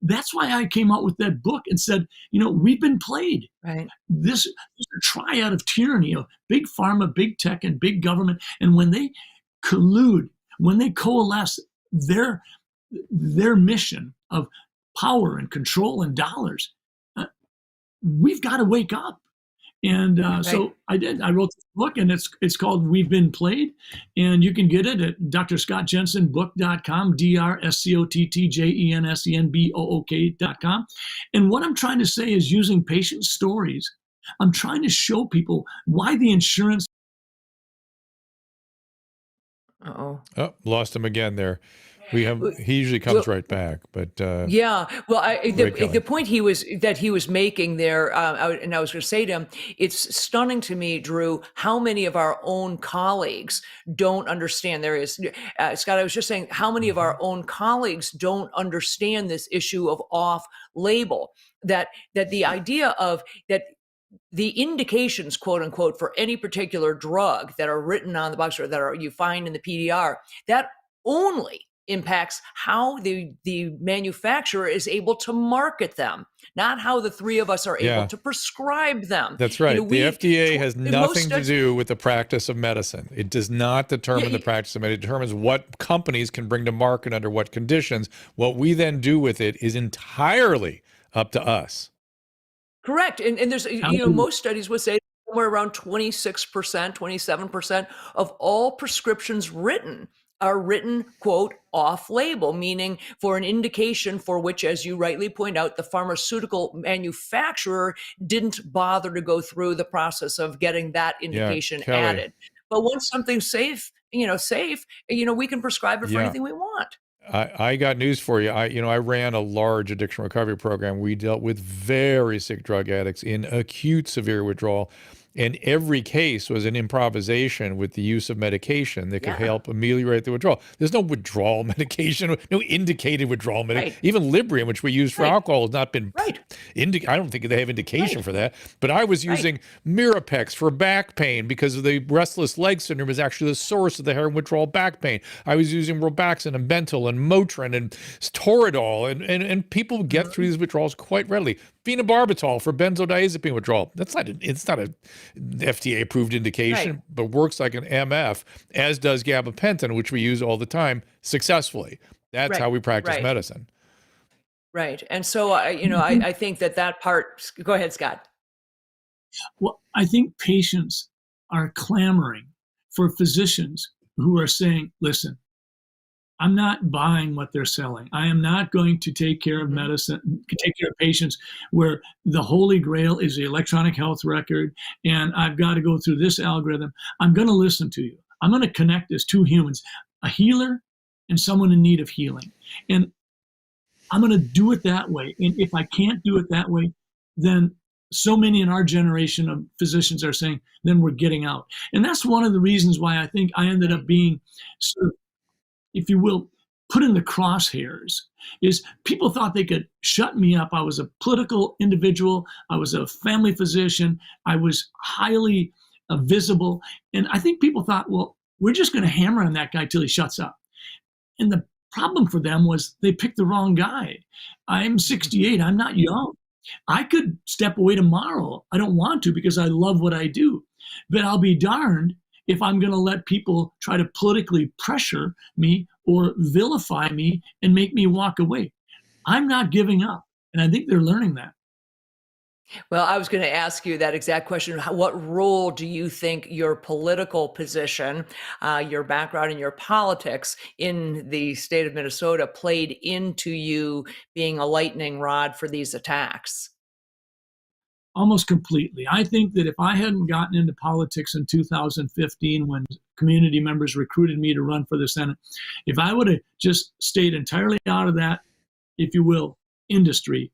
That's why I came out with that book and said, we've been played. Right. This is a triad of tyranny of big pharma, big tech, and big government. And when they collude, when they coalesce their mission of power and control and dollars, we've got to wake up. And so I did. I wrote this book, and it's called We've Been Played. And you can get it at drscottjensenbook.com, DrScottJensenbook.com. And what I'm trying to say is, using patient stories, I'm trying to show people why the insurance. Uh-oh. Oh, lost him again there. He usually comes right back, but yeah. Well, the point he was making there, and I was going to say to him, it's stunning to me, Drew, how many of our own colleagues don't understand. There is, Scott, I was just saying, how many of our own colleagues don't understand this issue of off-label, that the idea of that. The indications, quote unquote, for any particular drug that are written on the box or that you find in the PDR, that only impacts how the manufacturer is able to market them, not how the three of us are able to prescribe them. That's right. The FDA has nothing to do with the practice of medicine. It does not determine the practice of medicine. It determines what companies can bring to market under what conditions. What we then do with it is entirely up to us. Correct. And there's, most studies would say somewhere around 26%, 27% of all prescriptions written are written, quote, off-label, meaning for an indication for which, as you rightly point out, the pharmaceutical manufacturer didn't bother to go through the process of getting that indication added. But once something's safe, we can prescribe it for anything we want. I got news for you. I ran a large addiction recovery program. We dealt with very sick drug addicts in acute severe withdrawal. And every case was an improvisation with the use of medication that could help ameliorate the withdrawal. There's no withdrawal medication, no indicated withdrawal medication. Even Librium, which we use for alcohol, has not been I don't think they have indication for that. But I was using Mirapex for back pain because of the restless leg syndrome is actually the source of the heroin withdrawal back pain. I was using Robaxin and Bentyl and Motrin and Toradol, and people get through these withdrawals quite readily. Phenobarbital for benzodiazepine withdrawal. It's not a FDA-approved indication, but works like an MF, as does gabapentin, which we use all the time successfully. That's how we practice medicine. Right. And so, I think that part, go ahead, Scott. Well, I think patients are clamoring for physicians who are saying, listen, I'm not buying what they're selling. I am not going to take care of medicine, take care of patients where the holy grail is the electronic health record and I've got to go through this algorithm. I'm going to listen to you. I'm going to connect as two humans, a healer and someone in need of healing. And I'm going to do it that way. And if I can't do it that way, then so many in our generation of physicians are saying, then we're getting out. And that's one of the reasons why I think I ended up being sort of, if you will, put in the crosshairs, is people thought they could shut me up. I was a political individual. I was a family physician. I was highly visible. And I think people thought, well, we're just going to hammer on that guy till he shuts up. And the problem for them was they picked the wrong guy. I'm 68. I'm not young. I could step away tomorrow. I don't want to because I love what I do. But I'll be darned if I'm going to let people try to politically pressure me or vilify me and make me walk away. I'm not giving up. And I think they're learning that. Well, I was going to ask you that exact question. What role do you think your political position, your background in your politics in the state of Minnesota played into you being a lightning rod for these attacks? Almost completely. I think that if I hadn't gotten into politics in 2015 when community members recruited me to run for the Senate, if I would have just stayed entirely out of that, if you will, industry,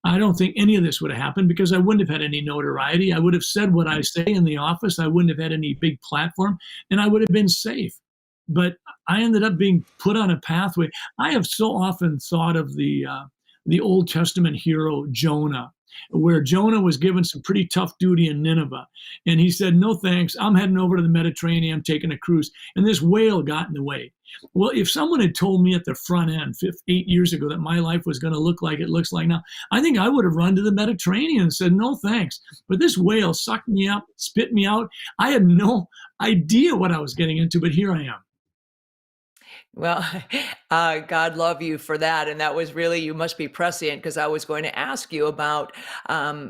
I don't think any of this would have happened because I wouldn't have had any notoriety. I would have said what I say in the office. I wouldn't have had any big platform and I would have been safe. But I ended up being put on a pathway. I have so often thought of the Old Testament hero Jonah, where Jonah was given some pretty tough duty in Nineveh. And he said, no thanks, I'm heading over to the Mediterranean, I'm taking a cruise. And this whale got in the way. Well, if someone had told me at the front end 8 years ago that my life was going to look like it looks like now, I think I would have run to the Mediterranean and said, no thanks. But this whale sucked me up, spit me out. I had no idea what I was getting into, but here I am. Well, God love you for that. And that was really, you must be prescient, because I was going to ask you about,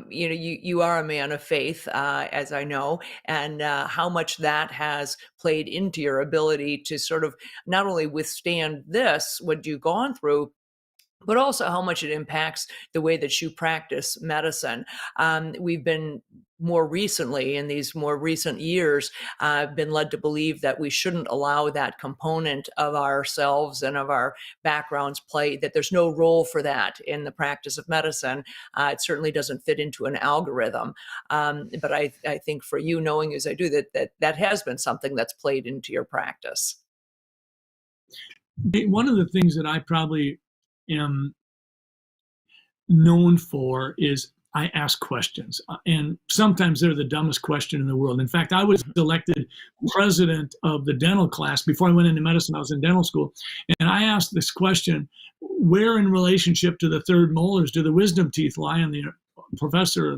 you are a man of faith, as I know, and how much that has played into your ability to sort of not only withstand this, what you've gone through, but also how much it impacts the way that you practice medicine. We've been more recently, in these more recent years, been led to believe that we shouldn't allow that component of ourselves and of our backgrounds play, that there's no role for that in the practice of medicine. It certainly doesn't fit into an algorithm. But I think for you, knowing as I do, that has been something that's played into your practice. One of the things that I probably am known for is I ask questions, and sometimes they're the dumbest question in the world. In fact, I was elected president of the dental class before I went into medicine. I was in dental school, and I asked this question: where in relationship to the third molars do the wisdom teeth lie? And the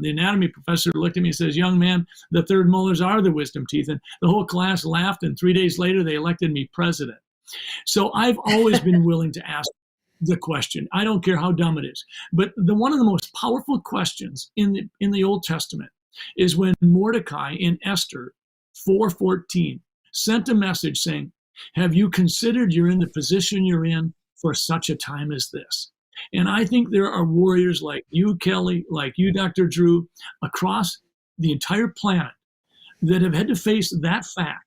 anatomy professor looked at me and says, young man, the third molars are the wisdom teeth. And the whole class laughed, and 3 days later they elected me president. So I've always been willing to ask the question. I don't care how dumb it is. But one of the most powerful questions in the Old Testament is when Mordecai in Esther 4:14 sent a message saying, have you considered you're in the position you're in for such a time as this? And I think there are warriors like you, Kelly, like you, Dr. Drew, across the entire planet that have had to face that fact,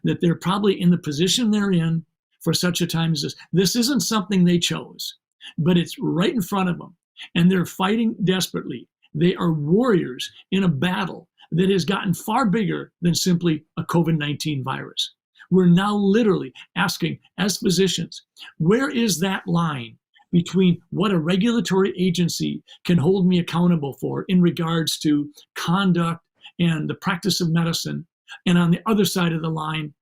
that they're probably in the position they're in for such a time as this. This isn't something they chose, but it's right in front of them. And they're fighting desperately. They are warriors in a battle that has gotten far bigger than simply a COVID-19 virus. We're now literally asking, as physicians, where is that line between what a regulatory agency can hold me accountable for in regards to conduct and the practice of medicine, and on the other side of the line,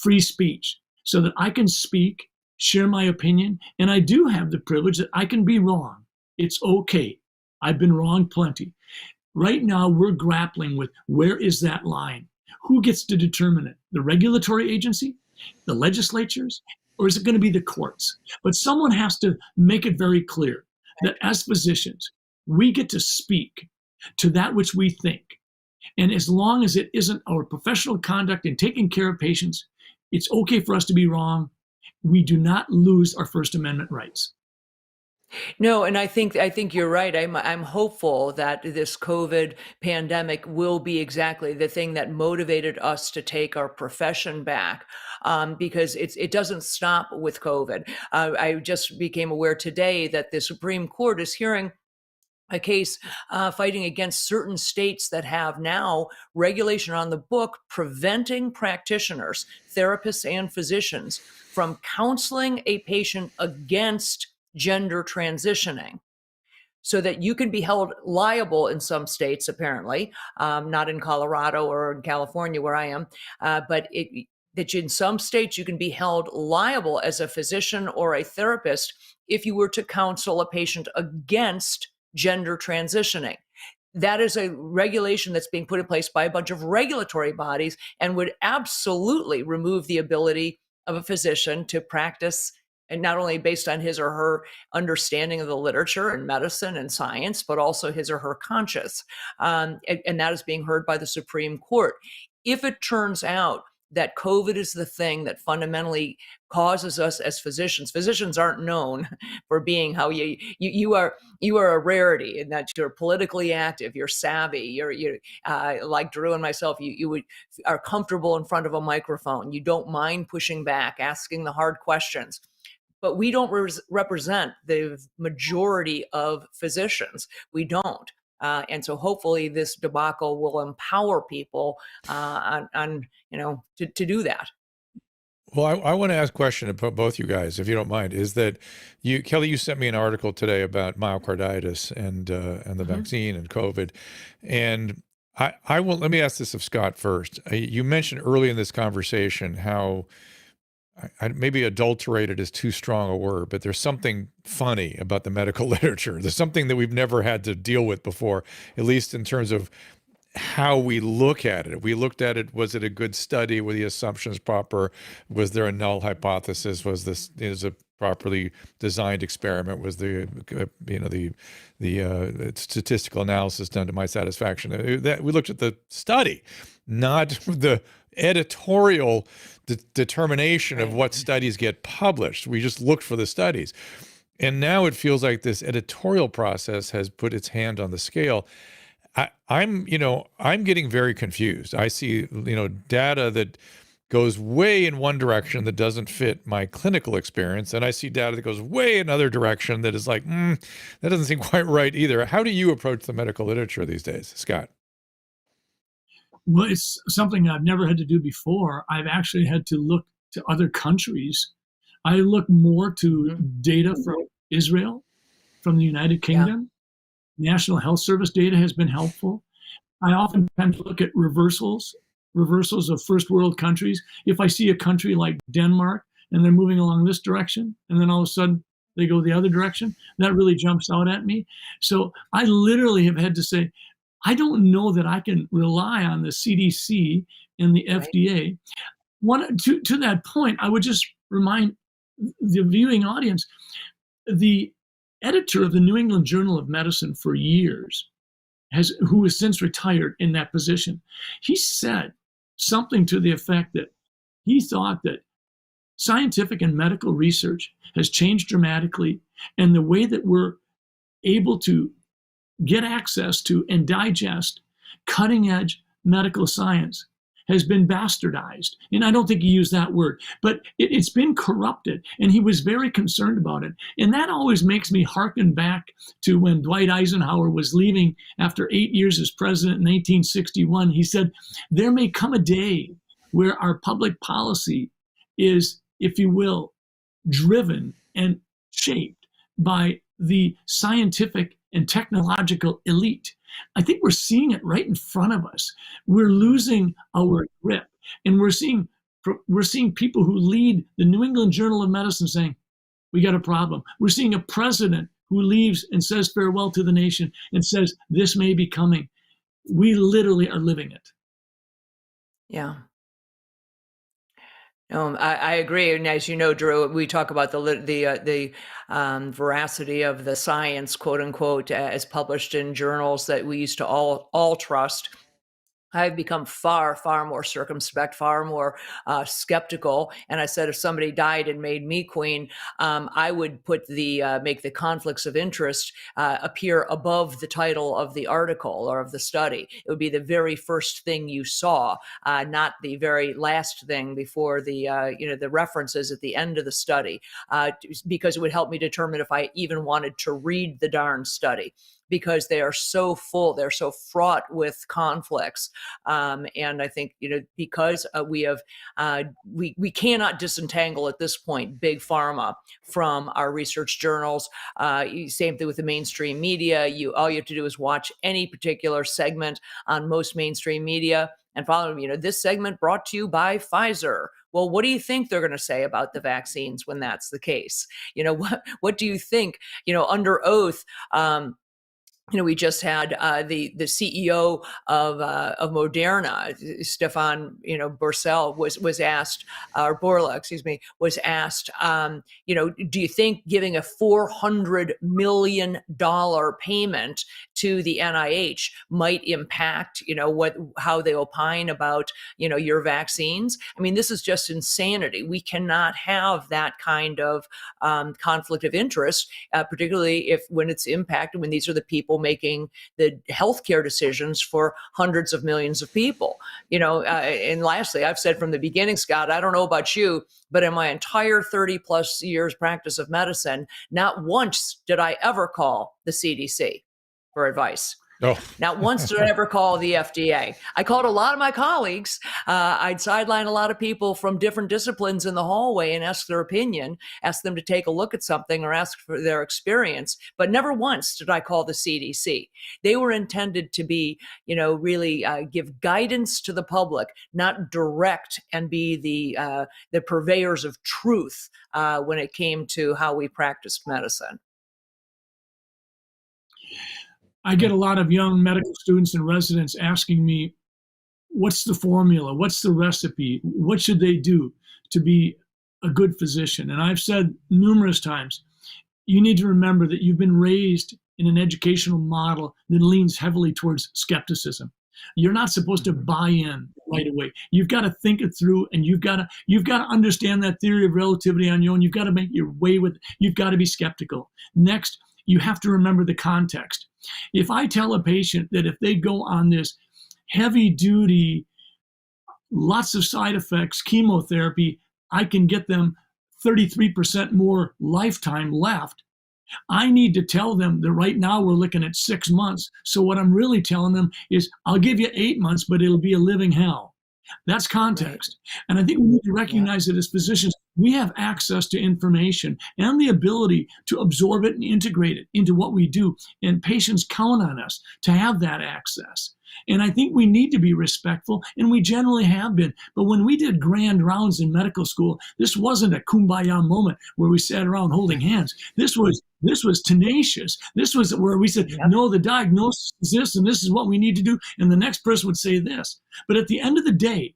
free speech, so that I can speak, share my opinion, and I do have the privilege that I can be wrong. It's okay. I've been wrong plenty. Right now, we're grappling with where is that line? Who gets to determine it? The regulatory agency, the legislatures, or is it going to be the courts? But someone has to make it very clear that as physicians, we get to speak to that which we think. And as long as it isn't our professional conduct in taking care of patients, it's okay for us to be wrong. we do not lose our First Amendment rights. No, and I think you're right. I'm hopeful that this COVID pandemic will be exactly the thing that motivated us to take our profession back, because it doesn't stop with COVID. I just became aware today that the Supreme Court is hearing a case fighting against certain states that have now regulation on the book preventing practitioners, therapists, and physicians from counseling a patient against gender transitioning, so that you can be held liable in some states, apparently, not in Colorado or in California where I am, but that in some states you can be held liable as a physician or a therapist if you were to counsel a patient against gender transitioning. That is a regulation that's being put in place by a bunch of regulatory bodies and would absolutely remove the ability of a physician to practice, and not only based on his or her understanding of the literature and medicine and science, but also his or her conscience. And that is being heard by the Supreme Court. If it turns out that COVID is the thing that fundamentally causes us as physicians aren't known for being how you are a rarity in that you're politically active, you're savvy, you're like Drew and myself, you are comfortable in front of a microphone, you don't mind pushing back, asking the hard questions. But we don't represent the majority of physicians. We don't. And so hopefully this debacle will empower people to do that. Well, I want to ask a question to both you guys, if you don't mind, is that Kelly, you sent me an article today about myocarditis and the vaccine and COVID. And let me ask this of Scott first. You mentioned early in this conversation how maybe adulterated is too strong a word, but there's something funny about the medical literature. There's something that we've never had to deal with before, at least in terms of how we look at it. We looked at it, was it a good study? Were the assumptions proper? Was there a null hypothesis? Was this a properly designed experiment? Was the statistical analysis done to my satisfaction? We looked at the study, not the editorial determination of what studies get published. We just looked for the studies. And now it feels like this editorial process has put its hand on the scale. I'm getting very confused. I see, data that goes way in one direction that doesn't fit my clinical experience. And I see data that goes way another direction that is like, that doesn't seem quite right either. How do you approach the medical literature these days, Scott? Well, it's something I've never had to do before. I've actually had to look to other countries. I look more to data from Israel, from the United Kingdom. Yeah. National Health Service data has been helpful. I oftentimes look at reversals of first world countries. If I see a country like Denmark and they're moving along this direction, and then all of a sudden they go the other direction, that really jumps out at me. So I literally have had to say, I don't know that I can rely on the CDC and the FDA. To that point, I would just remind the viewing audience, the editor of the New England Journal of Medicine for years, who has since retired in that position, he said something to the effect that he thought that scientific and medical research has changed dramatically, and the way that we're able to get access to and digest cutting edge medical science has been bastardized. And I don't think he used that word, but it's been corrupted. And he was very concerned about it. And that always makes me hearken back to when Dwight Eisenhower was leaving after 8 years as president in 1961. He said, there may come a day where our public policy is, if you will, driven and shaped by the scientific and technological elite. I think we're seeing it right in front of us. We're losing our grip, and we're seeing people who lead the New England Journal of Medicine saying, we got a problem. We're seeing a president who leaves and says farewell to the nation and says, this may be coming. We literally are living it. Yeah. I agree, and as you know, Drew, we talk about the veracity of the science, quote unquote, as published in journals that we used to all trust. I've become far, far more circumspect, far more skeptical. And I said, if somebody died and made me queen, I would put make the conflicts of interest appear above the title of the article or of the study. It would be the very first thing you saw, not the very last thing before the references at the end of the study, because it would help me determine if I even wanted to read the darn study, because they are so full, they're so fraught with conflicts. And I think, because we cannot disentangle at this point big pharma from our research journals. Same thing with the mainstream media. All you have to do is watch any particular segment on most mainstream media and follow them. This segment brought to you by Pfizer. Well, what do you think they're going to say about the vaccines when that's the case? What do you think? Under oath. We just had the CEO of Moderna, Stefan, Borcel was asked, or Borla, excuse me, was asked, do you think giving a $400 million payment to the NIH might impact, how they opine about, your vaccines? I mean, this is just insanity. We cannot have that kind of conflict of interest, particularly when it's impacted, when these are the people making the healthcare decisions for hundreds of millions of people. And lastly, I've said from the beginning, Scott, I don't know about you, but in my entire 30 plus years practice of medicine, not once did I ever call the CDC for advice. Oh. Not once did I ever call the FDA. I called a lot of my colleagues. I'd sideline a lot of people from different disciplines in the hallway and ask their opinion, ask them to take a look at something or ask for their experience. But never once did I call the CDC. They were intended to be, really give guidance to the public, not direct and be the purveyors of truth when it came to how we practiced medicine. I get a lot of young medical students and residents asking me, what's the formula? What's the recipe? What should they do to be a good physician? And I've said numerous times, you need to remember that you've been raised in an educational model that leans heavily towards skepticism. You're not supposed to buy in right away. You've got to think it through, and you've got to understand that theory of relativity on your own. You've got to make your way with it. You've got to be skeptical. Next, you have to remember the context. If I tell a patient that if they go on this heavy duty, lots of side effects, chemotherapy, I can get them 33% more lifetime left, I need to tell them that right now we're looking at 6 months. So what I'm really telling them is, I'll give you 8 months, but it'll be a living hell. That's context. Right. And I think we need to recognize that as physicians, we have access to information and the ability to absorb it and integrate it into what we do. And patients count on us to have that access. And I think we need to be respectful, and we generally have been. But when we did grand rounds in medical school, this wasn't a kumbaya moment where we sat around holding hands. This was tenacious. This was where we said, no, the diagnosis is this, and this is what we need to do. And the next person would say this. But at the end of the day,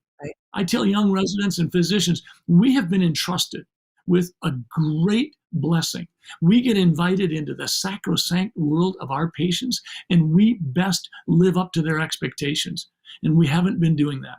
I tell young residents and physicians, we have been entrusted with a great blessing. We get invited into the sacrosanct world of our patients, and we best live up to their expectations. And we haven't been doing that.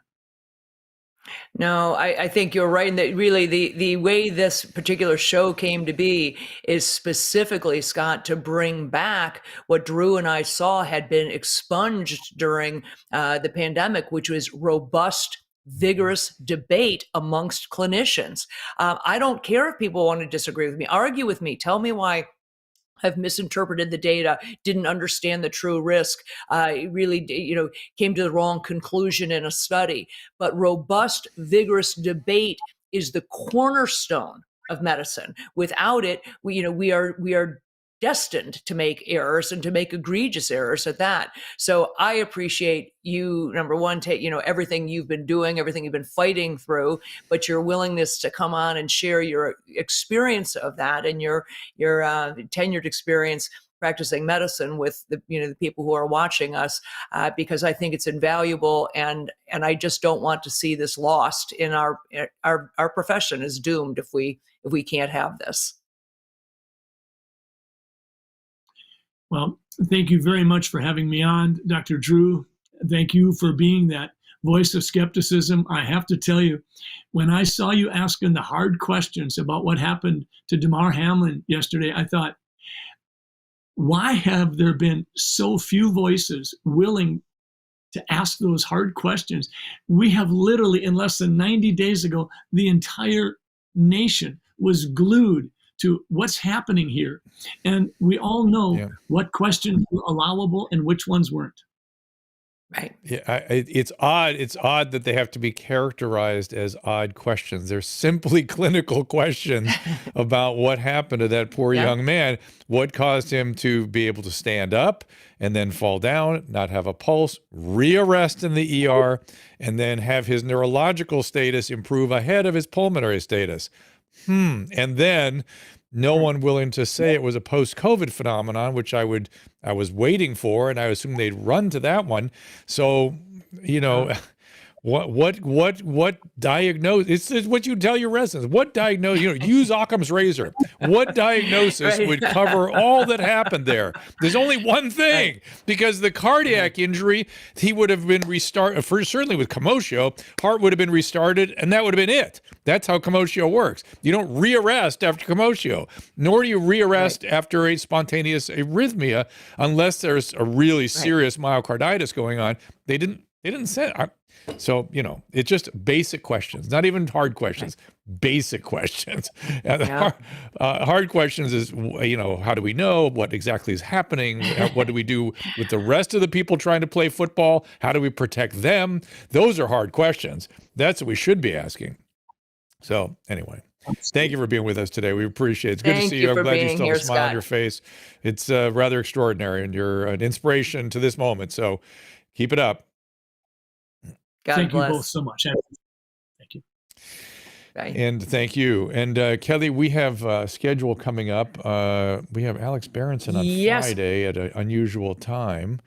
No, I think you're right. And that really the way this particular show came to be is specifically, Scott, to bring back what Drew and I saw had been expunged during the pandemic, which was robust, vigorous debate amongst clinicians. I don't care if people want to disagree with me, argue with me, tell me why I've misinterpreted the data, didn't understand the true risk, really, came to the wrong conclusion in a study. But robust, vigorous debate is the cornerstone of medicine. Without it, we are destined to make errors, and to make egregious errors at that. So I appreciate you, number one, everything you've been doing, everything you've been fighting through, but your willingness to come on and share your experience of that and your tenured experience practicing medicine with the people who are watching us, because I think it's invaluable, and I just don't want to see this lost. In our profession is doomed if we can't have this. Well, thank you very much for having me on, Dr. Drew. thank you for being that voice of skepticism. I have to tell you, when I saw you asking the hard questions about what happened to Damar Hamlin yesterday, I thought, why have there been so few voices willing to ask those hard questions? We have literally, in less than 90 days ago, the entire nation was glued to what's happening here. And we all know what questions were allowable and which ones weren't. Right. Yeah, it's odd. It's odd that they have to be characterized as odd questions. They're simply clinical questions about what happened to that poor young man, what caused him to be able to stand up and then fall down, not have a pulse, rearrest in the ER, and then have his neurological status improve ahead of his pulmonary status. And then no one willing to say it was a post-COVID phenomenon, which I was waiting for, and I assume they'd run to that one. So, you know, what diagnosis? It's what you tell your residents. What diagnosis? You know, use Occam's razor. What diagnosis would cover all that happened there? There's only one thing, because the cardiac injury, he would have been restarted. Certainly with commotio, heart would have been restarted, and that would have been it. That's how commotio works. You don't rearrest after commotio, nor do you rearrest after a spontaneous arrhythmia, unless there's a really serious myocarditis going on. They didn't say. So, you know, it's just basic questions, not even hard questions, basic questions. And hard questions is, you know, how do we know what exactly is happening? What do we do with the rest of the people trying to play football? How do we protect them? Those are hard questions. That's what we should be asking. So anyway, thank you for being with us today. We appreciate it. It's good to see you. I'm glad you still have a smile on your face. It's rather extraordinary, and you're an inspiration to this moment. So keep it up. Thank you both so much. Thank you. Right. And thank you. And Kelly, we have a schedule coming up. We have Alex Berenson on Friday at an unusual time.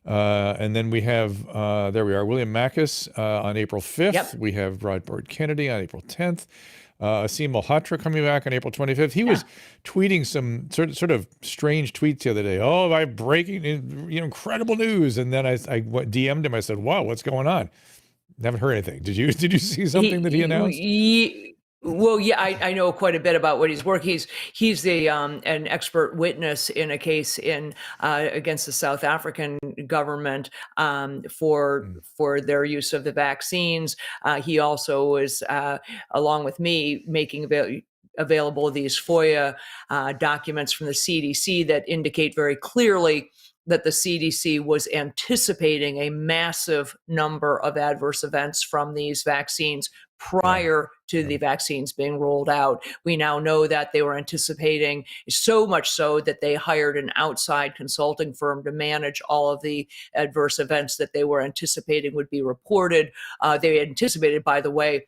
And then we have, there we are, William Mackus on April 5th. We have Broadboard Kennedy on April 10th. Asim Malhotra coming back on April 25th. He was tweeting some sort of strange tweets the other day. Oh, I'm breaking, incredible news. And then I DM'd him. I said, wow, what's going on? Haven't heard anything. Did you see something that he announced? Well, yeah, I know quite a bit about what he's working. He's the an expert witness in a case against the South African government for their use of the vaccines. He also was, along with me, making available these FOIA documents from the CDC that indicate very clearly that the CDC was anticipating a massive number of adverse events from these vaccines prior to the vaccines being rolled out. We now know that they were anticipating, so much so that they hired an outside consulting firm to manage all of the adverse events that they were anticipating would be reported. They anticipated, by the way,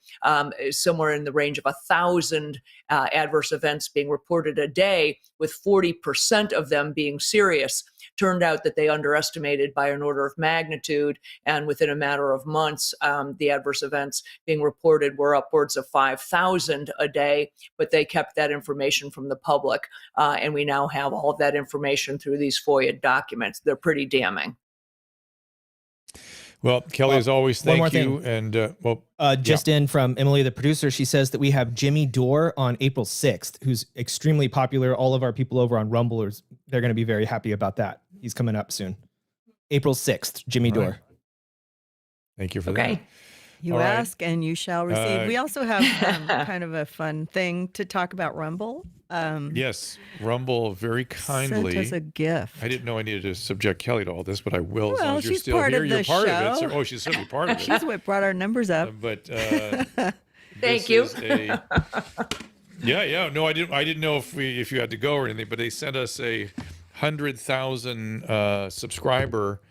somewhere in the range of 1,000 adverse events being reported a day, with 40% of them being serious. Turned out that they underestimated by an order of magnitude, and within a matter of months, the adverse events being reported were upwards of 5,000 a day, but they kept that information from the public, and we now have all of that information through these FOIA documents. They're pretty damning. Well, Kelly, as always, thank you. And just in from Emily, the producer, she says that we have Jimmy Dore on April 6th, who's extremely popular. All of our people over on Rumble, they're going to be very happy about that. He's coming up soon. April 6th, Jimmy Dore. Right. Thank you for that. You ask and you shall receive. We also have kind of a fun thing to talk about Rumble. Yes, Rumble very kindly sent us a gift. I didn't know I needed to subject Kelly to all this, but I will. Well, as long as you're she's still part here, of you're the part of it. show. So, she's certainly part of it. She's what brought our numbers up. Thank you. No, I didn't know if you had to go or anything, but they sent us a 100,000 subscriber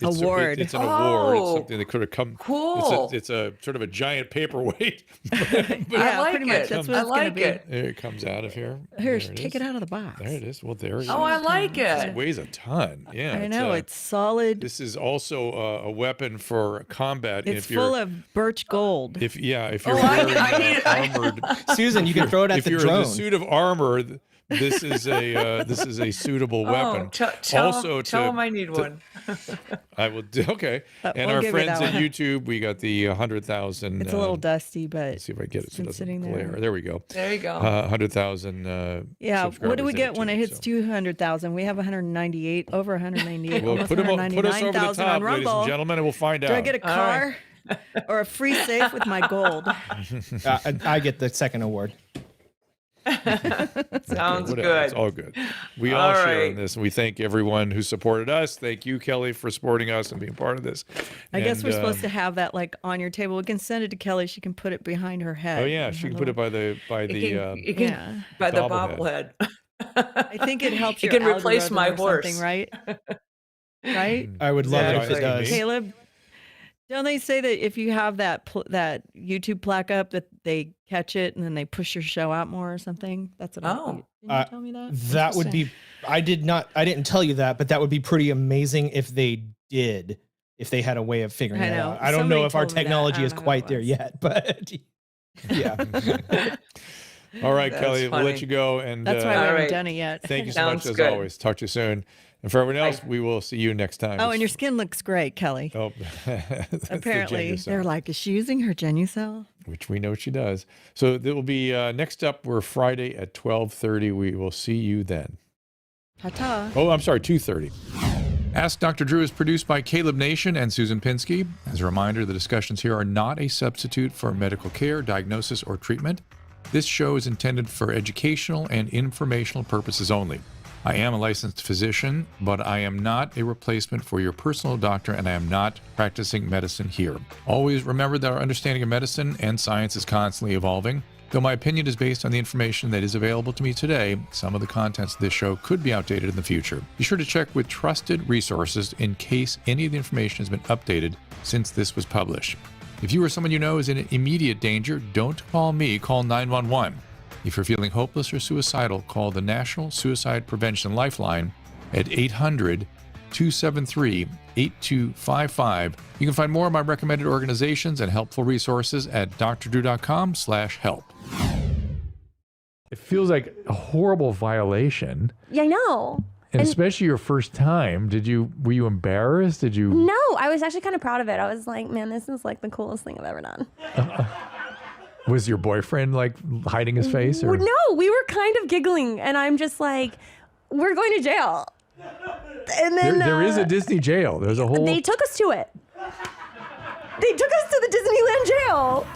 award. It's an award. It's something that could have come. Cool. It's a sort of a giant paperweight. I like pretty much. That's what it's going to be. There it comes out of here. Here, take it out of the box. There it is. Well, there it is. Oh, I like it. It weighs a ton. Yeah, I know. It's solid. This is also a weapon for combat. It's full of birch gold. If you're wearing armored, Susan, you can throw it at the drone. If you're in a suit of armor, this is a suitable weapon. Tell him I need one. I will do. Okay. And we'll our give you friends that at one. YouTube, we got the 100,000. It's a little dusty, but Let's see if I get it so it been doesn't sitting glare. there. There we go. There you go. 100,000. yeah. What do subscribers we there, get when too, it hits so. 200,000? We have 198, over 198, Well, almost put us over the 199,000 top, on ladies and Rumble. gentlemen, and we'll find out. Do I get a car or a free safe with my gold? I get the second award. Sounds Whatever, good. It's all good. We all All share in right. this, and we thank everyone who supported us. Thank you, Kelly, for supporting us and being part of this. I guess we're And, supposed to have that like on your table. We can send it to Kelly. She can put it behind her head. Oh yeah, she can put it by the It can, Yeah. by the bobblehead. bobblehead. I think it helps. It your can replace algorithm my or horse. something, right? Right. I would love it if it Exactly. does. Caleb, don't they say that if you have that that YouTube plaque up, that they catch it and then they push your show out more or something? That's what Oh. didn't you tell me that? That would be. I didn't tell you that, but that would be pretty amazing if they did. If they had a way of figuring I it know. out. I don't Somebody know if our told me that. I technology don't is know who quite it there was. yet, but yeah. All right, That's Kelly, we'll let funny. you go. And That's why we All haven't right. done it yet. thank you so much Sounds as good. always. Talk to you soon. And for everyone else, we will see you next time. Oh, and your skin looks great, Kelly. Oh, that's the Apparently, Genucell, they're like, is she using her Genucell? which we know she does. So it will be next up. We're Friday at 12:30. We will see you then. Ta-ta. Oh, I'm sorry, 2:30. Ask Dr. Drew is produced by Caleb Nation and Susan Pinsky. As a reminder, the discussions here are not a substitute for medical care, diagnosis, or treatment. This show is intended for educational and informational purposes only. I am a licensed physician, but I am not a replacement for your personal doctor, and I am not practicing medicine here. Always remember that our understanding of medicine and science is constantly evolving. Though my opinion is based on the information that is available to me today, some of the contents of this show could be outdated in the future. Be sure to check with trusted resources in case any of the information has been updated since this was published. If you or someone you know is in immediate danger, don't call me, call 911. If you're feeling hopeless or suicidal, call the National Suicide Prevention Lifeline at 800-273-8255. You can find more of my recommended organizations and helpful resources at drdrew.com/help. It feels like a horrible violation, Yeah, I know. and especially your first time. Were you embarrassed? No, I was actually kind of proud of it. I was like, man, this is like the coolest thing I've ever done. Was your boyfriend like hiding his face? Or? No, we were kind of giggling, and I'm just like, we're going to jail. And then There is a Disney jail. There's a whole. They took us to it. They took us to the Disneyland jail.